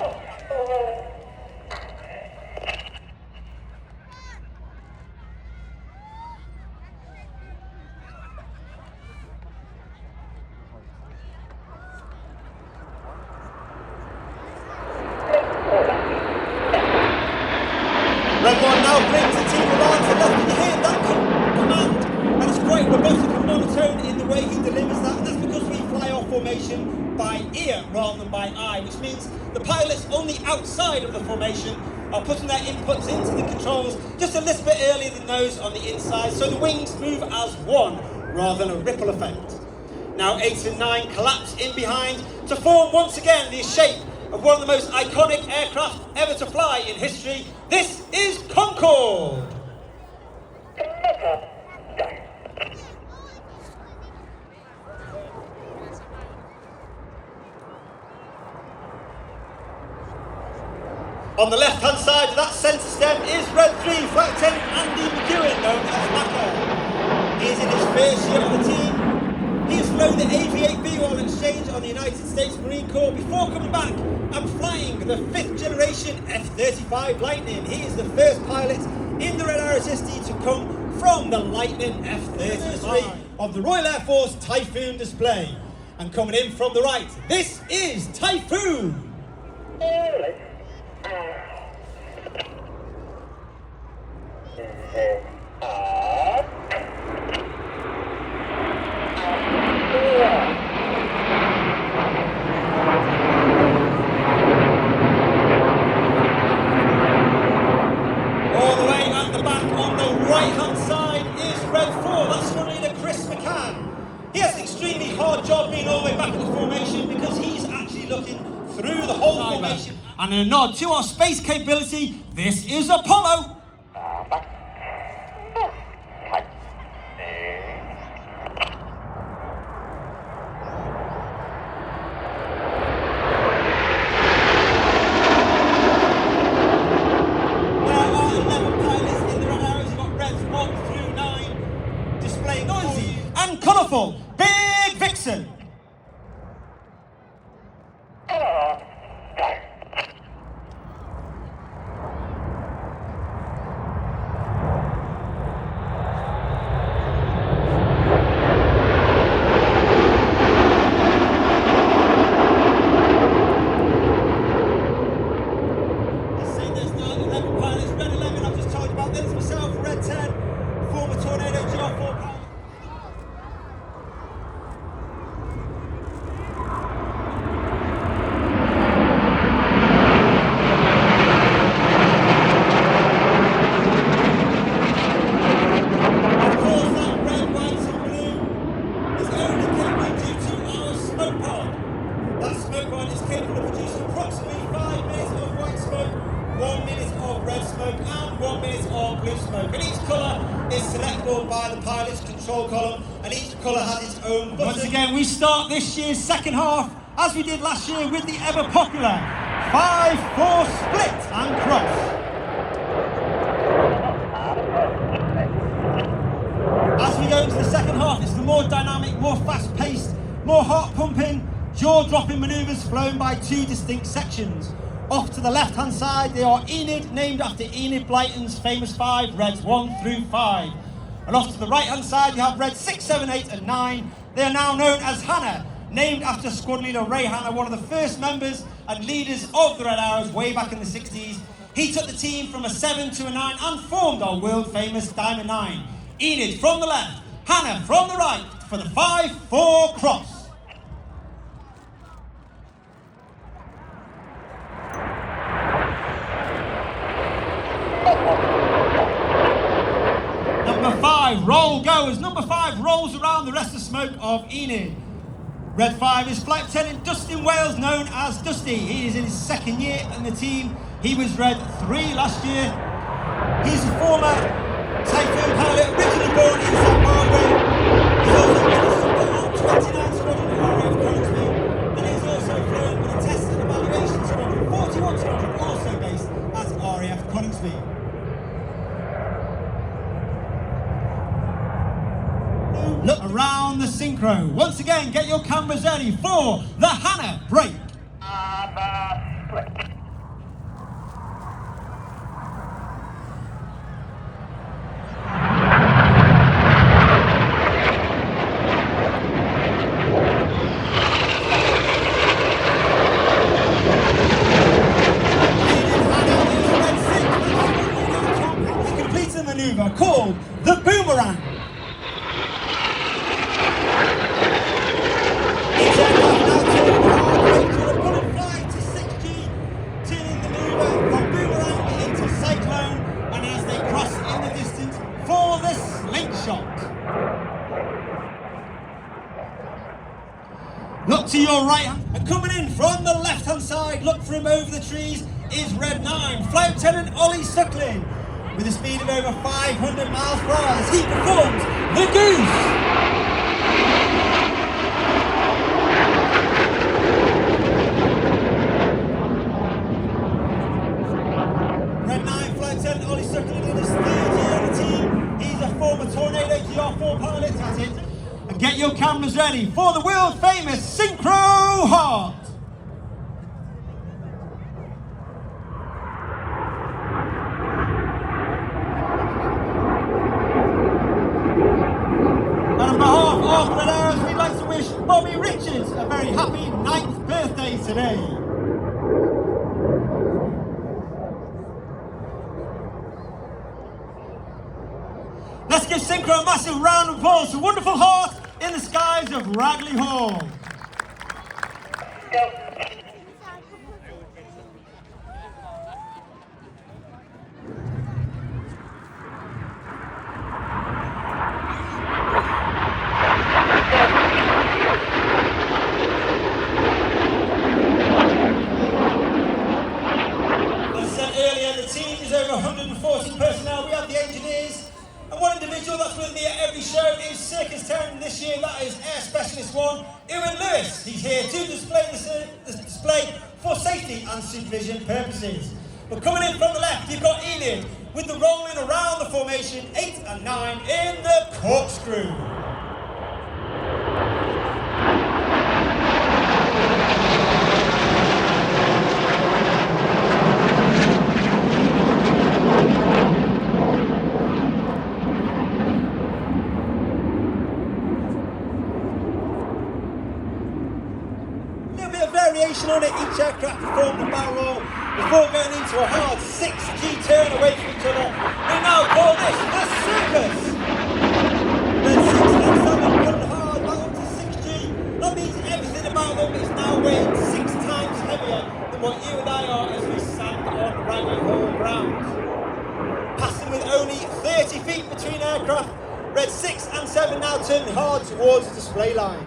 L: formation by ear rather than by eye, which means the pilots on the outside of the formation are putting their inputs into the controls just a little bit earlier than those on the inside, so the wings move as one rather than a ripple effect. Now 8 and 9 collapse in behind to form once again the shape of one of the most iconic aircraft ever to fly in history. This is Concorde! On the left-hand side of that centre stem is Red 3 Flight Lieutenant Andy McEwen, known as Macca. He is in his first year on the team. He has flown the AV-8B while exchange on the United States Marine Corps before coming back and flying the 5th generation F-35 Lightning. He is the first pilot in the Red Arrows history to come from the Lightning F-35 of the Royal Air Force Typhoon display. And coming in from the right, this is Typhoon! All the way at the back on the right-hand side is Red 4. That's Sqn Ldr Chris McCann. He has an extremely hard job being all the way back at the formation because he's actually looking through the whole formation. And in a nod to our space capability, this is Apollo. And colourful, Big Vixen. Once again, we start this year's second half, as we did last year, with the ever popular 5-4 split and cross. As we go into the second half, it's the more dynamic, more fast-paced, more heart-pumping, jaw-dropping manoeuvres flown by two distinct sections. Off to the left-hand side, they are Enid, named after Enid Blyton's famous 5, Reds 1 through 5. And off to the right-hand side, you have Reds 6, 7, 8 and 9. They are now known as Hannah, named after Sqn Ldr Ray Hannah, one of the first members and leaders of the Red Arrows way back in the 60s. He took the team from a 7 to a 9 and formed our world-famous Diamond 9. Enid from the left, Hannah from the right for the 5-4 cross. Number 5, roll goes. Number 5 rolls around the rest of the smoke of Enid. Red 5 is Flight Lieutenant Dustin Wales, known as Dusty. He is in his second year in the team. He was Red 3 last year. He's a former Typhoon pilot, originally born in Zimbabwe. He's also been a support on 29 Squadron at RAF Coningsby, and he's also flown with a test and evaluation squadron, 41 Squadron, also based at RAF Coningsby. Look around the synchro. Once again, get your cameras ready for the Hannah break. He completes a maneuver called the boomerang. It's a Look to your right, and coming in from the left-hand side, look for him over the trees, is Red 9, Flight Lieutenant Ollie Suckling, with a speed of over 500 miles per hour as he performs the Goose. Red 9, Flight Lieutenant Ollie Suckling in his third year on the team. He's a former Tornado GR4 pilot at it. And get your cameras ready for the world famous Synchro Heart. And on behalf of the Red Arrows, we'd like to wish Bobby Richards a very happy 9th birthday today. Let's give Synchro a massive round of applause. A wonderful heart in the skies of Ragley Hall. As I said earlier, the team is over 140 personnel. We have the engineers. And one individual that's with me at every show is Circus 10 this year, that is Air Specialist 1, Ewan Lewis. He's here to display the display for safety and supervision purposes. But coming in from the left, you've got Enid with the rolling around the formation 8 and 9 in the corkscrew. On it, each aircraft performed a barrel roll before going into a hard 6G turn away from each other. We now call this the circus. Then 6 and 7 coming hard back up to 6G. That means everything about them is now weighing 6 times heavier than what you and I are as we stand on Ragley Hall ground. Passing with only 30 feet between aircraft, Red 6 and 7 now turning hard towards the display line.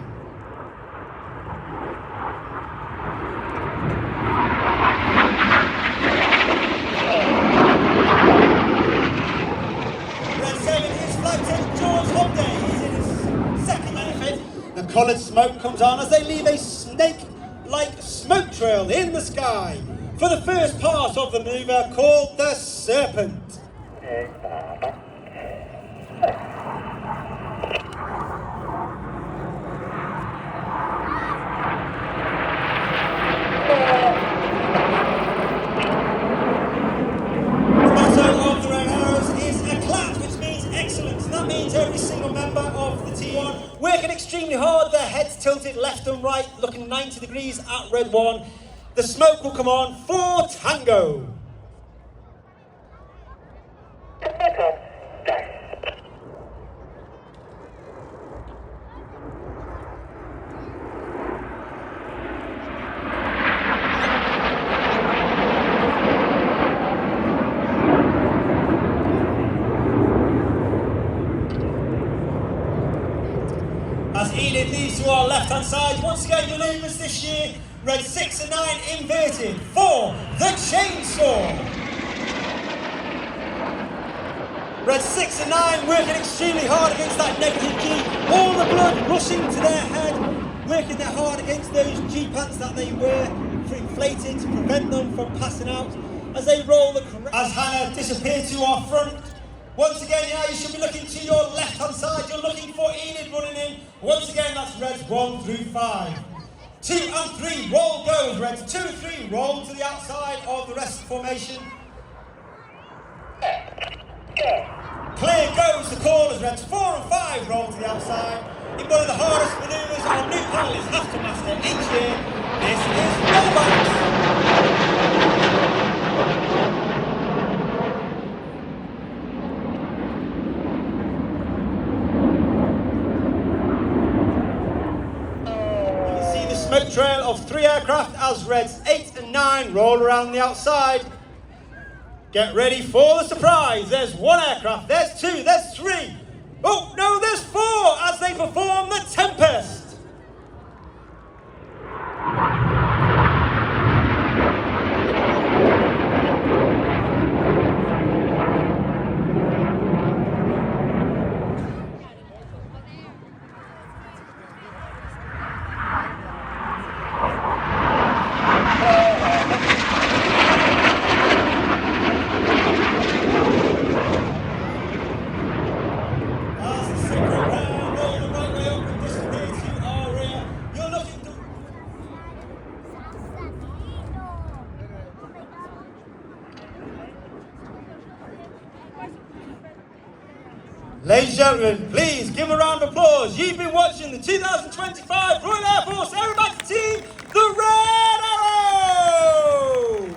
L: The coloured smoke comes on as they leave a snake-like smoke trail in the sky for the first part of the manoeuvre called the Serpent. The motto of the Red Arrows is "Eclat," which means excellence. That means every single member of the team working extremely hard, their heads tilted left and right, looking 90 degrees at Red 1. The smoke will come on for Tango. As Enid leads to our left-hand side, once again manoeuvres this year, Red 6 and 9 inverted for the chainsaw. Red 6 and 9 working extremely hard against that negative G, all the blood rushing to their head, working their hard against those G pants that they wear, inflated to prevent them from passing out as they roll the correct. As Hannah disappeared to our front, once again, now you should be looking to your left-hand side. You're looking for Enid running in. Once again, that's Reds 1 through 5. 2 and 3, roll goes. Reds 2 and 3, roll to the outside of the rest of the formation. Clear goes the call as Reds 4 and 5 roll to the outside. In one of the hardest manoeuvres our new pilots have to master each year, this is rollbacks. Smoke trail of 3 aircraft as Reds 8 and 9 roll around the outside. Get ready for the surprise. There's 1 aircraft, there's 2, there's 3. Oh no, there's 4 as they perform the Tempest. Ladies and gentlemen, please give a round of applause. You've been watching the 2025 Royal Air Force Aerobatic team, the Red Arrows!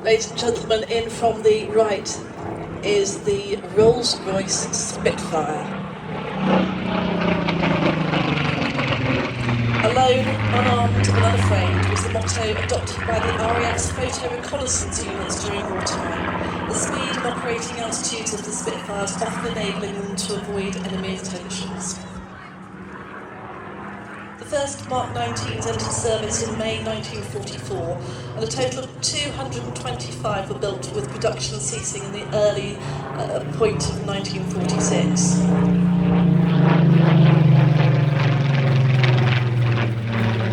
C: Ladies and gentlemen, in from the right is the Rolls-Royce Spitfire. Alone, unarmed and unafraid was the motto adopted by the RAF's photo reconnaissance units during wartime, the speed and operating altitudes of the Spitfires often enabling them to avoid enemy attentions. The first Mark 19s entered service in May 1944, and a total of 225 were built, with production ceasing in the early point of 1946.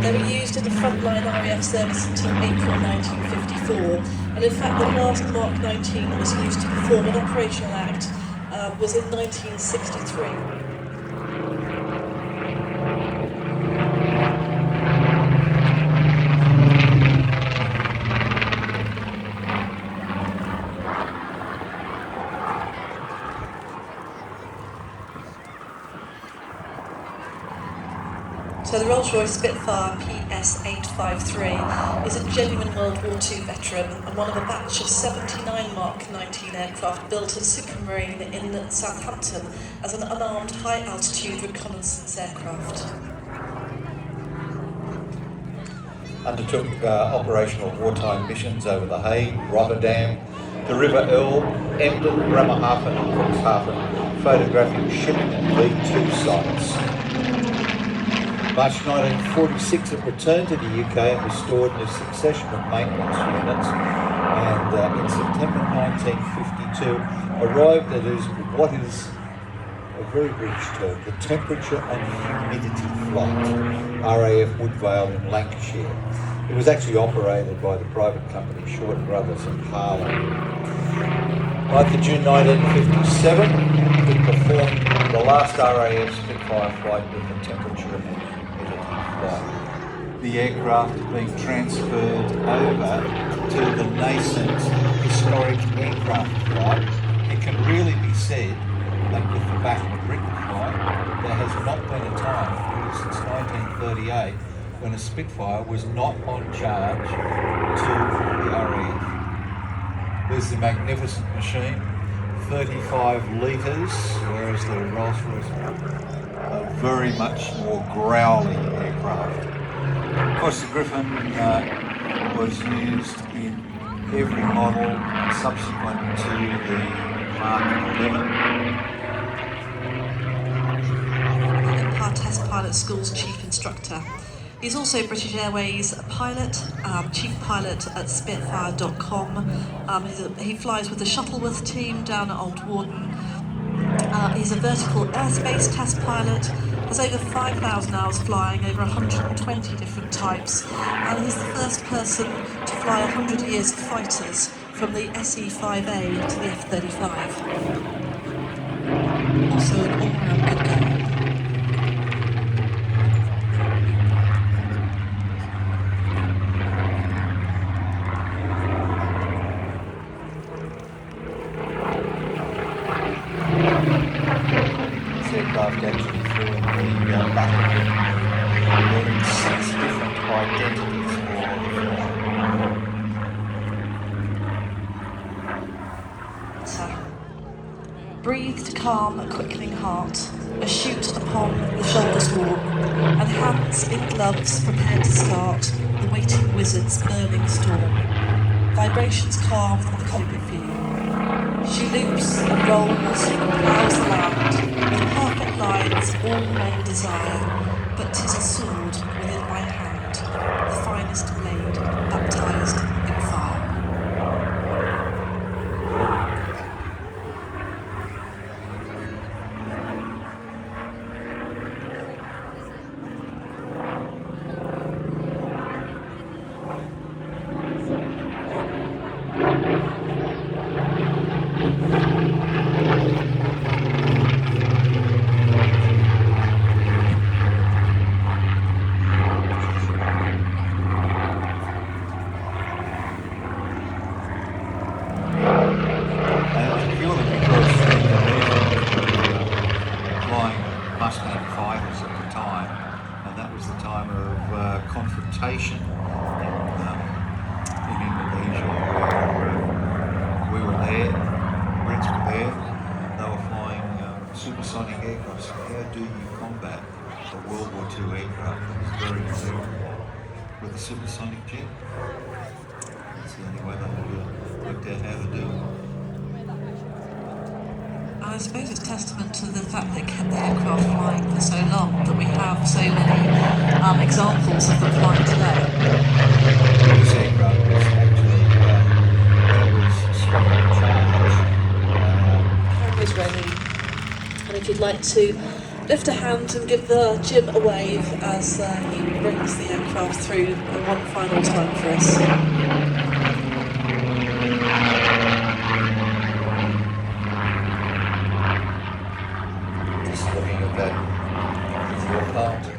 C: They were used in the frontline RAF service until April 1954, and in fact the last Mark 19 that was used to perform an operational act was in 1963. So the Rolls-Royce Spitfire PS853 is a genuine World War II veteran and one of a batch of 79 Mark 19 aircraft built at Supermarine in Southampton as an unarmed high-altitude reconnaissance aircraft.
G: Undertook operational wartime missions over the Hague, Rotterdam, the River Eel, Emden, Bremerhaven and Cuxhaven, photographing shipping and V2 sites. March 1946 it returned to the UK and was stored in a succession of maintenance units, and in September 1952 arrived at what is a very British term, the temperature and humidity flight, RAF Woodvale in Lancashire. It was actually operated by the private company Short Brothers in Harlem. 9th of June 1957, it performed the last RAF Spitfire flight with the temperature and humidity flight. The aircraft being transferred over to the nascent historic aircraft flight. It can really be said that with the Back of Britain flight, there has not been a time, really since 1938, when a Spitfire was not on charge to the RAF. There's the magnificent machine, 35 litres, whereas the Rolls-Royce are very much more growly aircraft. Of course, the Griffin was used in every model subsequent to the Mark 11.
C: Empire Test Pilot School's chief instructor. He's also British Airways pilot, chief pilot at Spitfire.com. He flies with the Shuttleworth team down at Old Warden. He's a vertical airspace test pilot, has over 5,000 hours flying over 120 different types, and he's the first person to fly 100 years of fighters from the SE-5A to the F-35. Also an all-round good guy.
G: Aircraft actually flew in the back of it, wearing 6 different identities for the
C: Breathed calm, quickening heart, a shoot upon the shoulders warm, and hands in gloves prepared to start the waiting wizard's burning storm. Vibrations calm the cockpit view. She loops and rolls and ploughs the land, with perfect lines all men desire, but 'tis a sword within my hand, the finest blade baptized in fire.
G: presentation in Indonesia where we were there, Brits were there, they were flying supersonic aircraft. So how do you combat a World War II aircraft that was very clear with a supersonic jet? That's the only way they worked out how to do it.
C: I suppose it's testament to the fact that it kept the aircraft flying for so long that we have so many examples of them flying today.
G: This aircraft was actually
C: Camera is ready, and if you'd like to lift a hand and give the Jim a wave as he brings the aircraft through one final time for us.
G: Looking at that with your partner.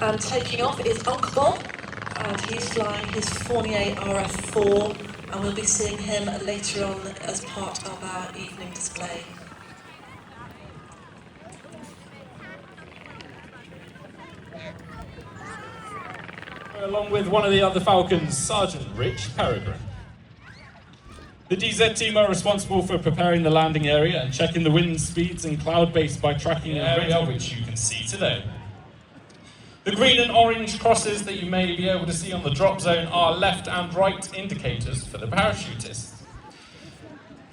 C: And taking off is Uncle Bob, and he's flying his Fournier RF4, and we'll be seeing him later on as part of our evening display.
M: Along with one of the other Falcons, Sergeant Rich Peregrine. The DZ team are responsible for preparing the landing area and checking the wind speeds and cloud base by tracking the area, which you can see today. The green and orange crosses that you may be able to see on the drop zone are left and right indicators for the parachutists.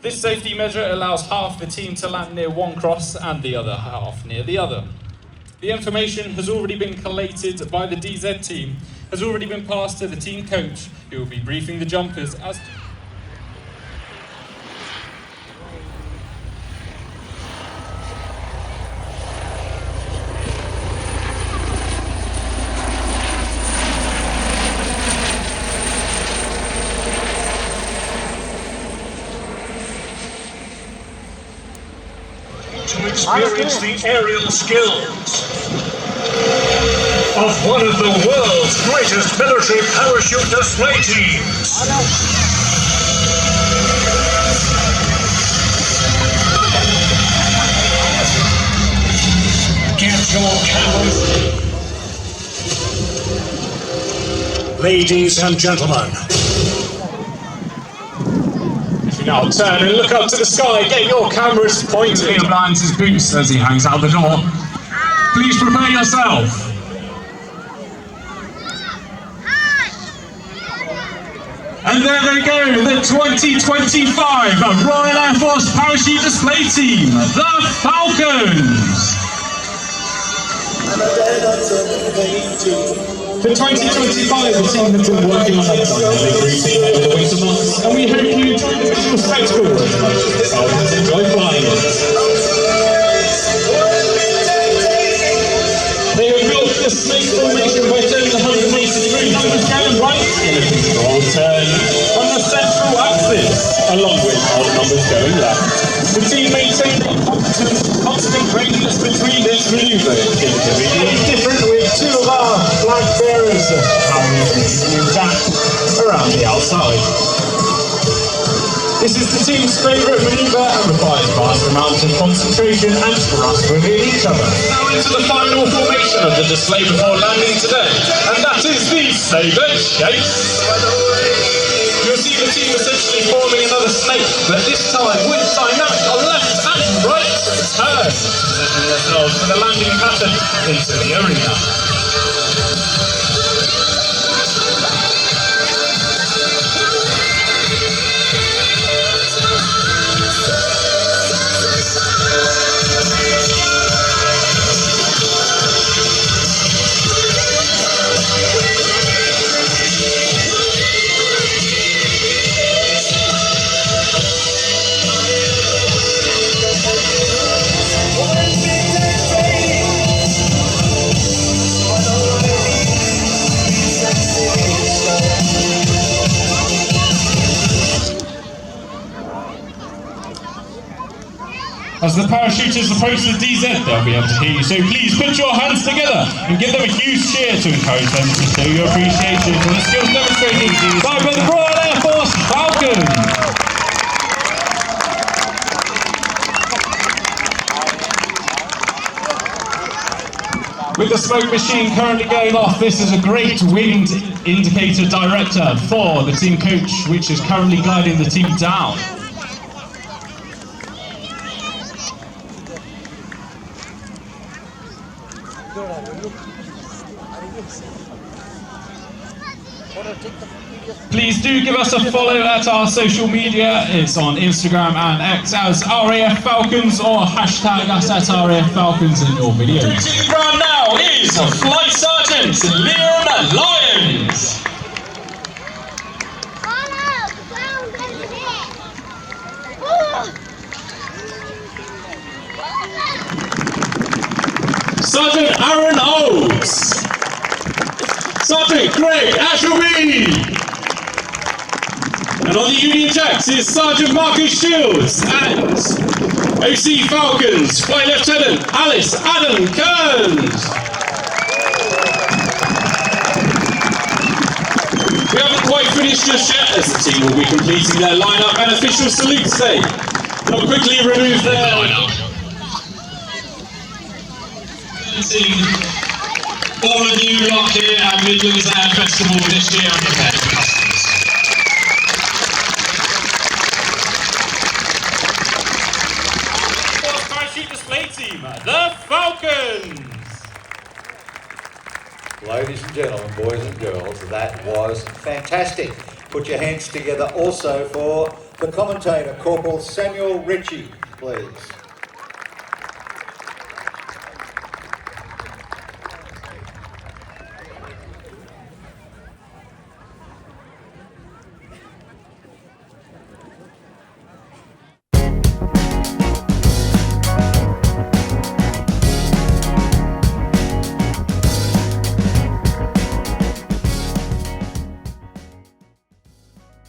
M: This safety measure allows half the team to land near one cross and the other half near the other. The information has already been collated by the DZ team, has already been passed to the team coach, who will be briefing the jumpers as to
N: experience the aerial skills of one of the world's greatest military parachute display teams. Get your cameras. Ladies and gentlemen. Now turn and look up to the sky, get your cameras pointed. Liam lines his boots as he hangs out the door. Please prepare yourself. And there they go, the 2025 Royal Air Force Parachute Display Team, the Falcons. For 2025, the team have been working on their routine over the winter months, and we hope you enjoy the visual spectacle as much as the Falcons enjoy flying it. They have built the snake formation by turning 180 degrees, numbers down right in a controlled turn on the central axis, along with all numbers going left. The team maintained a constant radius between its manoeuvre. It's different with two of our flag bearers carrying that around the outside. This is the team's favourite manoeuvre and requires vast amounts of concentration and trust within each other. Now into the final formation of the display before landing today, and that is the Sabre Chase. You'll see the team essentially forming another snake, but this time with dynamic on left and right turn, positioning themselves for the landing pattern into the arena. the parachuters approach the DZ, they'll be able to hear you. So please put your hands together and give them a huge cheer to encourage them to show your appreciation for the skills demonstrated by the Royal Air Force Falcons. With the smoke machine currently going off, this is a great wind indicator director for the team coach, which is currently guiding the team down. Please do give us a follow at our social media. It's on Instagram and X as RAF Falcons, or hashtag us at RAF Falcons in your videos. Taking the ground now is Flight Sergeant Liam Lyons. Sergeant Aaron Oates. Sergeant Greg Ashby. And on the Union Jacks is Sergeant Marcus Shields and OC Falcons Flight Lieutenant Alice Adam Kearns. We haven't quite finished just yet, as the team will be completing their lineup and official salute today. They'll quickly remove their lineup. All of you lot here at Midlands Air Festival this year and prepare for customers.
M: Parachute display team, the Falcons!
D: Ladies and gentlemen, boys and girls, that was fantastic. Put your hands together also for the commentator, Corporal Samuel Ritchie, please.